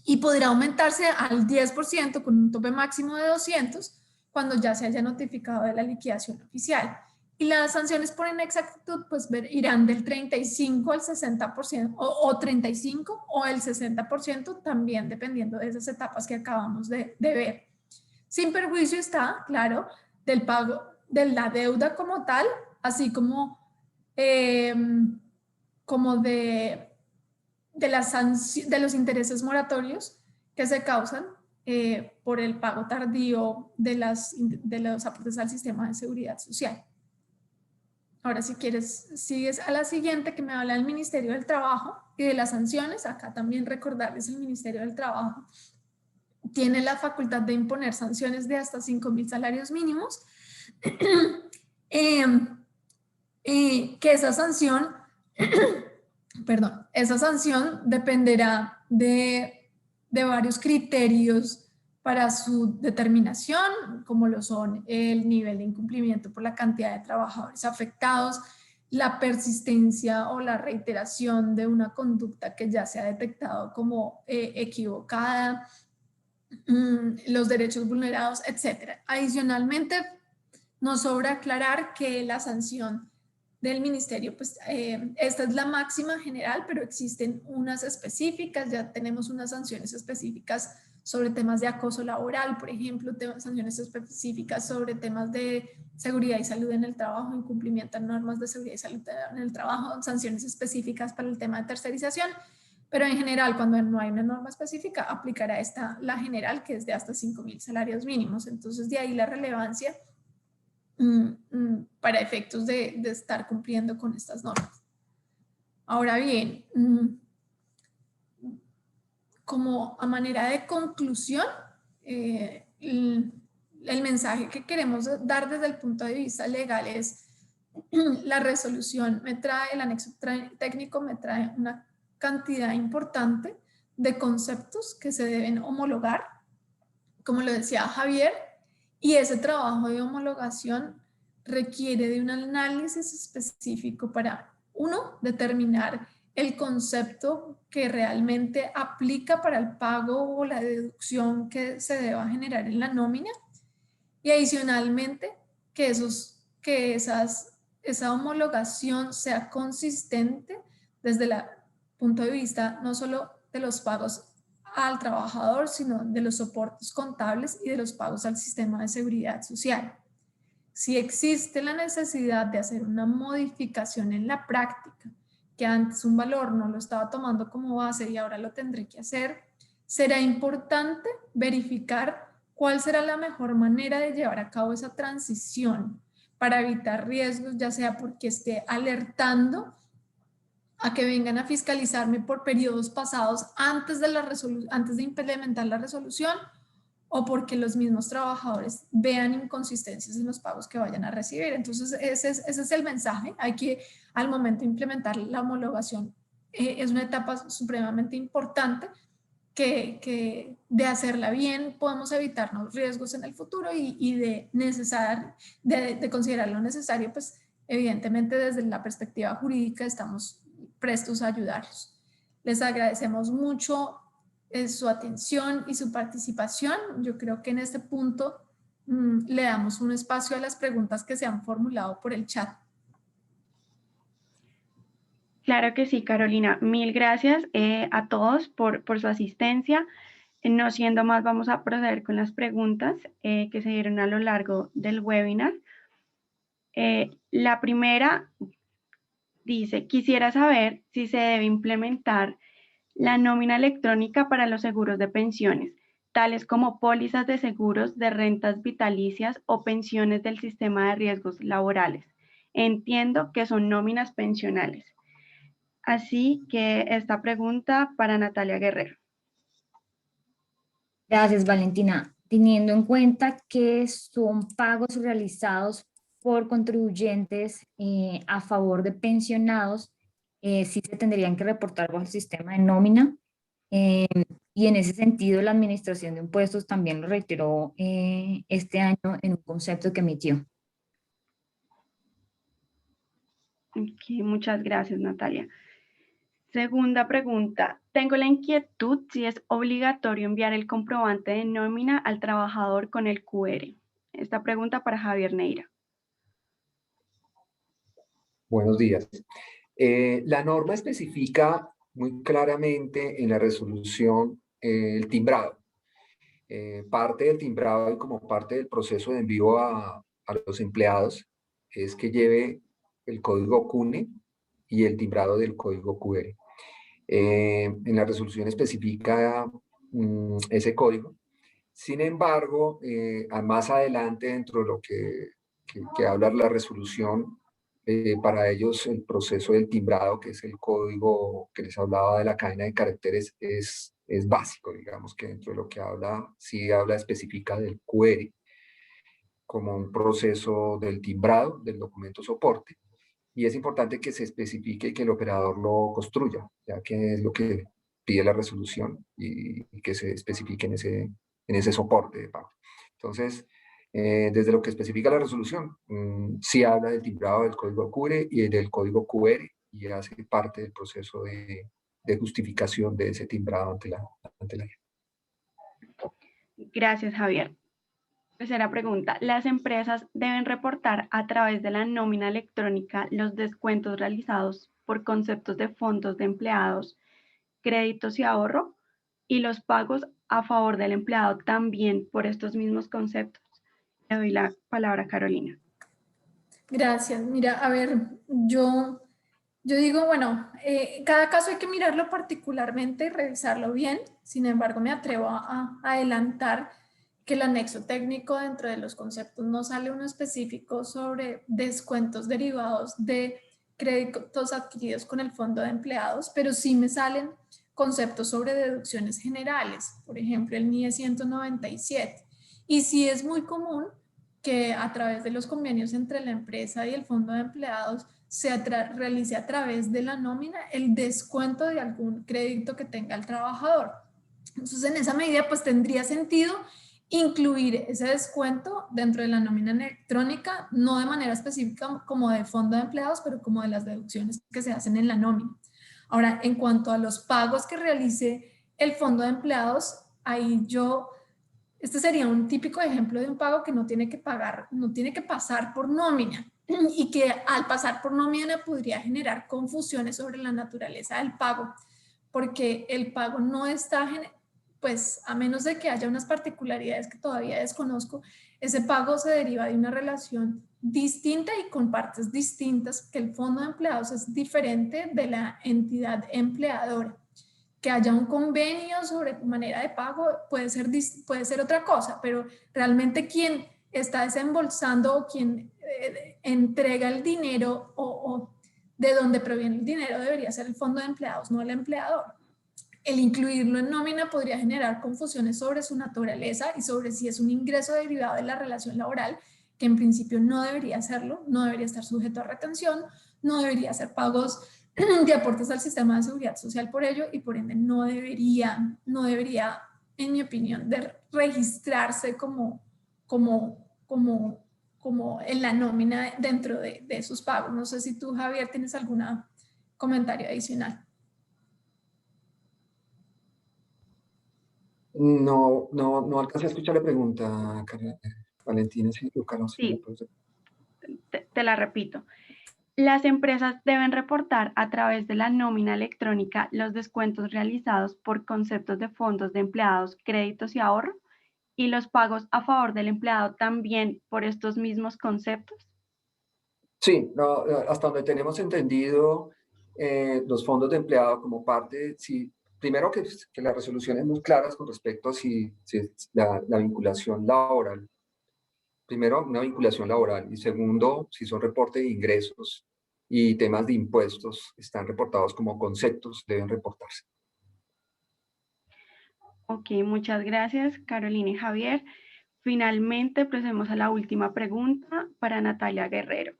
[SPEAKER 4] Y podrá aumentarse al 10% con un tope máximo de 200 cuando ya se haya notificado de la liquidación oficial. Y las sanciones por inexactitud pues irán del 35 al 60% o 35 o el 60% también dependiendo de esas etapas que acabamos de ver. Sin perjuicio está, claro, del pago de la deuda como tal, así como de los intereses moratorios que se causan por el pago tardío de los aportes al sistema de seguridad social. Ahora, si quieres, sigues a la siguiente que me habla del Ministerio del Trabajo y de las sanciones. Acá también recordarles, el Ministerio del Trabajo tiene la facultad de imponer sanciones de hasta 5.000 salarios mínimos. Que esa sanción, esa sanción dependerá de varios criterios para su determinación, como lo son el nivel de incumplimiento por la cantidad de trabajadores afectados, la persistencia o la reiteración de una conducta que ya se ha detectado como equivocada, los derechos vulnerados, etc. Adicionalmente, nos sobra aclarar que la sanción del ministerio, pues esta es la máxima general, pero existen unas específicas, ya tenemos unas sanciones específicas sobre temas de acoso laboral, por ejemplo, sanciones específicas sobre temas de seguridad y salud en el trabajo, incumplimiento de normas de seguridad y salud en el trabajo, sanciones específicas para el tema de tercerización, pero en general, cuando no hay una norma específica, aplicará la general, que es de hasta 5.000 salarios mínimos. Entonces, de ahí la relevancia para efectos de estar cumpliendo con estas normas. Ahora bien, como a manera de conclusión, el mensaje que queremos dar desde el punto de vista legal es: la resolución me trae, el anexo técnico me trae una cantidad importante de conceptos que se deben homologar, como lo decía Javier, y ese trabajo de homologación requiere de un análisis específico para, uno, determinar el concepto que realmente aplica para el pago o la deducción que se deba generar en la nómina, y adicionalmente que esa homologación sea consistente desde el punto de vista no solo de los pagos al trabajador, sino de los soportes contables y de los pagos al sistema de seguridad social. Si existe la necesidad de hacer una modificación en la práctica, que antes un valor no lo estaba tomando como base y ahora lo tendré que hacer, será importante verificar cuál será la mejor manera de llevar a cabo esa transición para evitar riesgos, ya sea porque esté alertando a que vengan a fiscalizarme por periodos pasados antes de implementar la resolución, o porque los mismos trabajadores vean inconsistencias en los pagos que vayan a recibir. Entonces, ese es el mensaje. Hay que, al momento de implementar la homologación, es una etapa supremamente importante que de hacerla bien podemos evitarnos riesgos en el futuro y de considerar lo necesario, pues evidentemente desde la perspectiva jurídica estamos prestos a ayudarlos. Les agradecemos mucho su atención y su participación. Yo creo que en este punto le damos un espacio a las preguntas que se han formulado por el chat.
[SPEAKER 7] Claro que sí, Carolina. Mil gracias a todos por su asistencia. No siendo más, vamos a proceder con las preguntas que se dieron a lo largo del webinar. La primera dice, quisiera saber si se debe implementar la nómina electrónica para los seguros de pensiones, tales como pólizas de seguros de rentas vitalicias o pensiones del sistema de riesgos laborales. Entiendo que son nóminas pensionales. Así que esta pregunta para Natalia Guerrero.
[SPEAKER 2] Gracias, Valentina. Teniendo en cuenta que son pagos realizados por contribuyentes a favor de pensionados, sí se tendrían que reportar bajo el sistema de nómina. Y en ese sentido, la Administración de Impuestos también lo reiteró este año en un concepto que emitió.
[SPEAKER 7] Okay, muchas gracias, Natalia. Segunda pregunta. Tengo la inquietud si es obligatorio enviar el comprobante de nómina al trabajador con el QR. Esta pregunta para Javier Neira.
[SPEAKER 5] Buenos días. La norma especifica muy claramente en la resolución el timbrado. Parte del timbrado y como parte del proceso de envío a los empleados es que lleve el código CUNE y el timbrado del código QR. En la resolución especifica ese código. Sin embargo, más adelante dentro de lo que habla la resolución, para ellos el proceso del timbrado, que es el código que les hablaba de la cadena de caracteres, es básico, digamos que dentro de lo que habla, sí habla específica del QR como un proceso del timbrado del documento soporte. Y es importante que se especifique y que el operador lo construya, ya que es lo que pide la resolución y que se especifique en ese soporte de pago. Entonces, desde lo que especifica la resolución, sí habla del timbrado del código QR y del código QR y hace parte del proceso de justificación de ese timbrado ante la ley.
[SPEAKER 7] Gracias, Javier. Tercera pregunta. ¿Las empresas deben reportar a través de la nómina electrónica los descuentos realizados por conceptos de fondos de empleados, créditos y ahorro, y los pagos a favor del empleado también por estos mismos conceptos? Le doy la palabra a Carolina.
[SPEAKER 4] Gracias. Mira, a ver, yo digo, bueno, cada caso hay que mirarlo particularmente y revisarlo bien. Sin embargo, me atrevo a adelantar que el anexo técnico dentro de los conceptos no sale uno específico sobre descuentos derivados de créditos adquiridos con el fondo de empleados, pero sí me salen conceptos sobre deducciones generales, por ejemplo, el NIE 197. Y sí es muy común que a través de los convenios entre la empresa y el fondo de empleados se realice a través de la nómina el descuento de algún crédito que tenga el trabajador. Entonces, en esa medida, pues tendría sentido incluir ese descuento dentro de la nómina electrónica, no de manera específica como de fondo de empleados, pero como de las deducciones que se hacen en la nómina. Ahora, en cuanto a los pagos que realice el fondo de empleados, ahí este sería un típico ejemplo de un pago que no tiene que pasar por nómina y que al pasar por nómina podría generar confusiones sobre la naturaleza del pago, porque el pago no está, pues a menos de que haya unas particularidades que todavía desconozco, ese pago se deriva de una relación distinta y con partes distintas, que el fondo de empleados es diferente de la entidad empleadora. Que haya un convenio sobre manera de pago puede ser otra cosa, pero realmente quien está desembolsando o quien entrega el dinero o de donde proviene el dinero debería ser el fondo de empleados, no el empleador. el incluirlo en nómina podría generar confusiones sobre su naturaleza y sobre si es un ingreso derivado de la relación laboral, que en principio no debería hacerlo, no debería estar sujeto a retención, no debería hacer pagos de aportes al sistema de seguridad social por ello y por ende no debería, en mi opinión, de registrarse como en la nómina dentro de sus pagos. No sé si tú, Javier, tienes algún comentario adicional.
[SPEAKER 5] No alcancé a escuchar la pregunta, Valentina, sí, Carlos,
[SPEAKER 7] Sí, te la repito. Las empresas deben reportar a través de la nómina electrónica los descuentos realizados por conceptos de fondos de empleados, créditos y ahorro, y los pagos a favor del empleado también por estos mismos conceptos.
[SPEAKER 5] Sí, no, hasta donde tenemos entendido, los fondos de empleado como parte, sí, primero que las resoluciones muy claras con respecto a si la vinculación laboral, primero una vinculación laboral y segundo, si son reportes de ingresos y temas de impuestos están reportados como conceptos, deben reportarse.
[SPEAKER 7] Ok, muchas gracias, Carolina y Javier. Finalmente, procedemos a la última pregunta para Natalia Guerrero.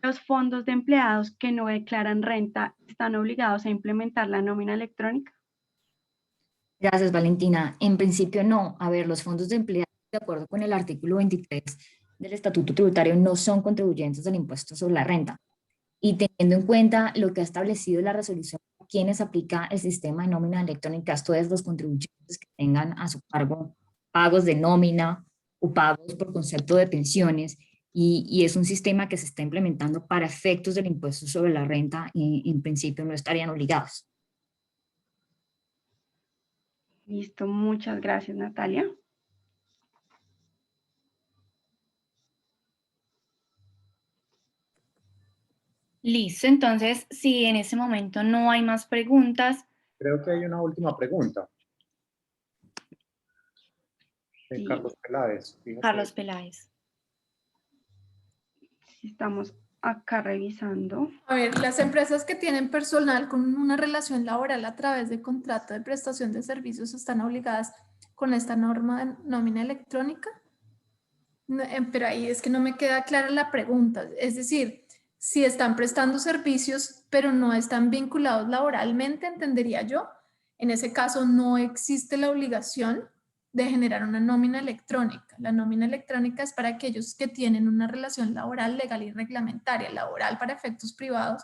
[SPEAKER 7] ¿Los fondos de empleados que no declaran renta están obligados a implementar la nómina electrónica?
[SPEAKER 2] Gracias, Valentina. En principio no. A ver, los fondos de empleados, de acuerdo con el artículo 23 del Estatuto Tributario, no son contribuyentes del impuesto sobre la renta. Y teniendo en cuenta lo que ha establecido la resolución a quienes aplica el sistema de nómina electrónica, esto es los contribuyentes que tengan a su cargo pagos de nómina o pagos por concepto de pensiones, y es un sistema que se está implementando para efectos del impuesto sobre la renta, y en principio no estarían obligados.
[SPEAKER 7] Listo, muchas gracias, Natalia.
[SPEAKER 8] Listo, entonces, si en ese momento no hay más preguntas.
[SPEAKER 1] Creo que hay una última pregunta. De
[SPEAKER 7] Sí.
[SPEAKER 1] Carlos Peláez. Fíjate.
[SPEAKER 8] Carlos Peláez.
[SPEAKER 7] Estamos acá revisando.
[SPEAKER 4] A ver, las empresas que tienen personal con una relación laboral a través de contrato de prestación de servicios están obligadas con esta norma de nómina electrónica. No, pero ahí es que no me queda clara la pregunta. Es decir, si están prestando servicios, pero no están vinculados laboralmente, entendería yo. En ese caso, no existe la obligación de generar una nómina electrónica. La nómina electrónica es para aquellos que tienen una relación laboral legal y reglamentaria, laboral para efectos privados,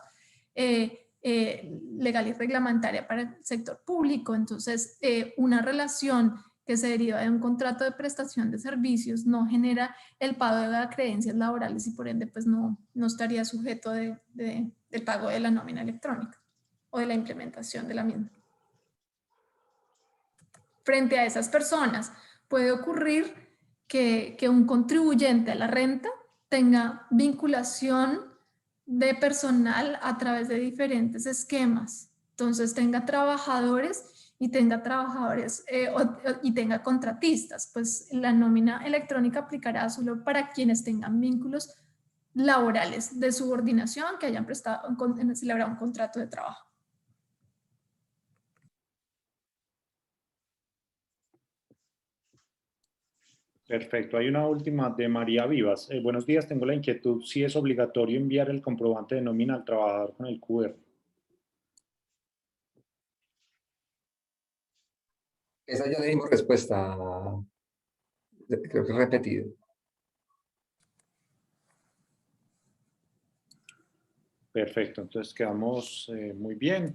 [SPEAKER 4] legal y reglamentaria para el sector público. Entonces, una relación que se deriva de un contrato de prestación de servicios no genera el pago de las creencias laborales y por ende pues no estaría sujeto del pago de la nómina electrónica o de la implementación de la misma. Frente a esas personas puede ocurrir que un contribuyente a la renta tenga vinculación de personal a través de diferentes esquemas. Entonces tenga trabajadores y tenga y tenga contratistas, pues la nómina electrónica aplicará solo para quienes tengan vínculos laborales de subordinación que hayan celebrado un contrato de trabajo.
[SPEAKER 1] Perfecto. Hay una última de María Vivas. Buenos días, tengo la inquietud si es obligatorio enviar el comprobante de nómina al trabajador con el QR.
[SPEAKER 5] Esa ya le dimos respuesta, creo que repetido.
[SPEAKER 1] Perfecto, entonces quedamos muy bien.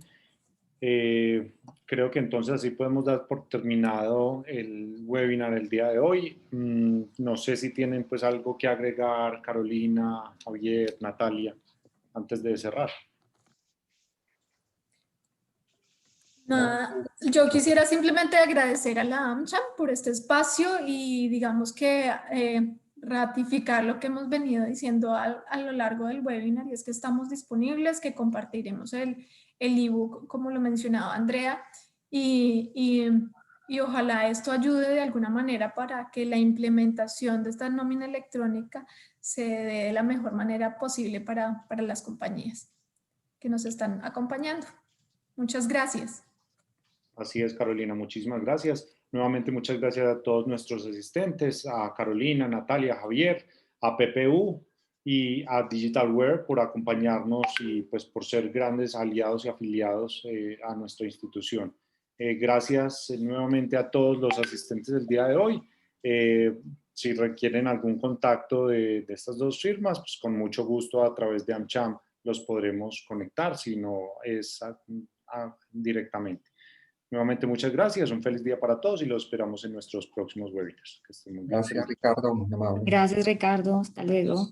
[SPEAKER 1] Creo que entonces así podemos dar por terminado el webinar el día de hoy. No sé si tienen pues algo que agregar, Carolina, Javier, Natalia, antes de cerrar.
[SPEAKER 4] Nada, yo quisiera simplemente agradecer a la AmCham por este espacio y digamos que ratificar lo que hemos venido diciendo a lo largo del webinar, y es que estamos disponibles, que compartiremos el ebook como lo mencionaba Andrea, y ojalá esto ayude de alguna manera para que la implementación de esta nómina electrónica se dé de la mejor manera posible para las compañías que nos están acompañando. Muchas gracias.
[SPEAKER 1] Así es, Carolina, muchísimas gracias. Nuevamente, muchas gracias a todos nuestros asistentes, a Carolina, Natalia, Javier, a PPU y a DigitalWare por acompañarnos y pues por ser grandes aliados y afiliados a nuestra institución. Gracias nuevamente a todos los asistentes del día de hoy. Si requieren algún contacto de estas dos firmas, pues con mucho gusto a través de AmCham los podremos conectar, si no es directamente. Nuevamente, muchas gracias, un feliz día para todos y los esperamos en nuestros próximos webinars. Que estén muy bien.
[SPEAKER 5] Gracias, Ricardo, muy amable.
[SPEAKER 2] Gracias, Ricardo. Hasta luego.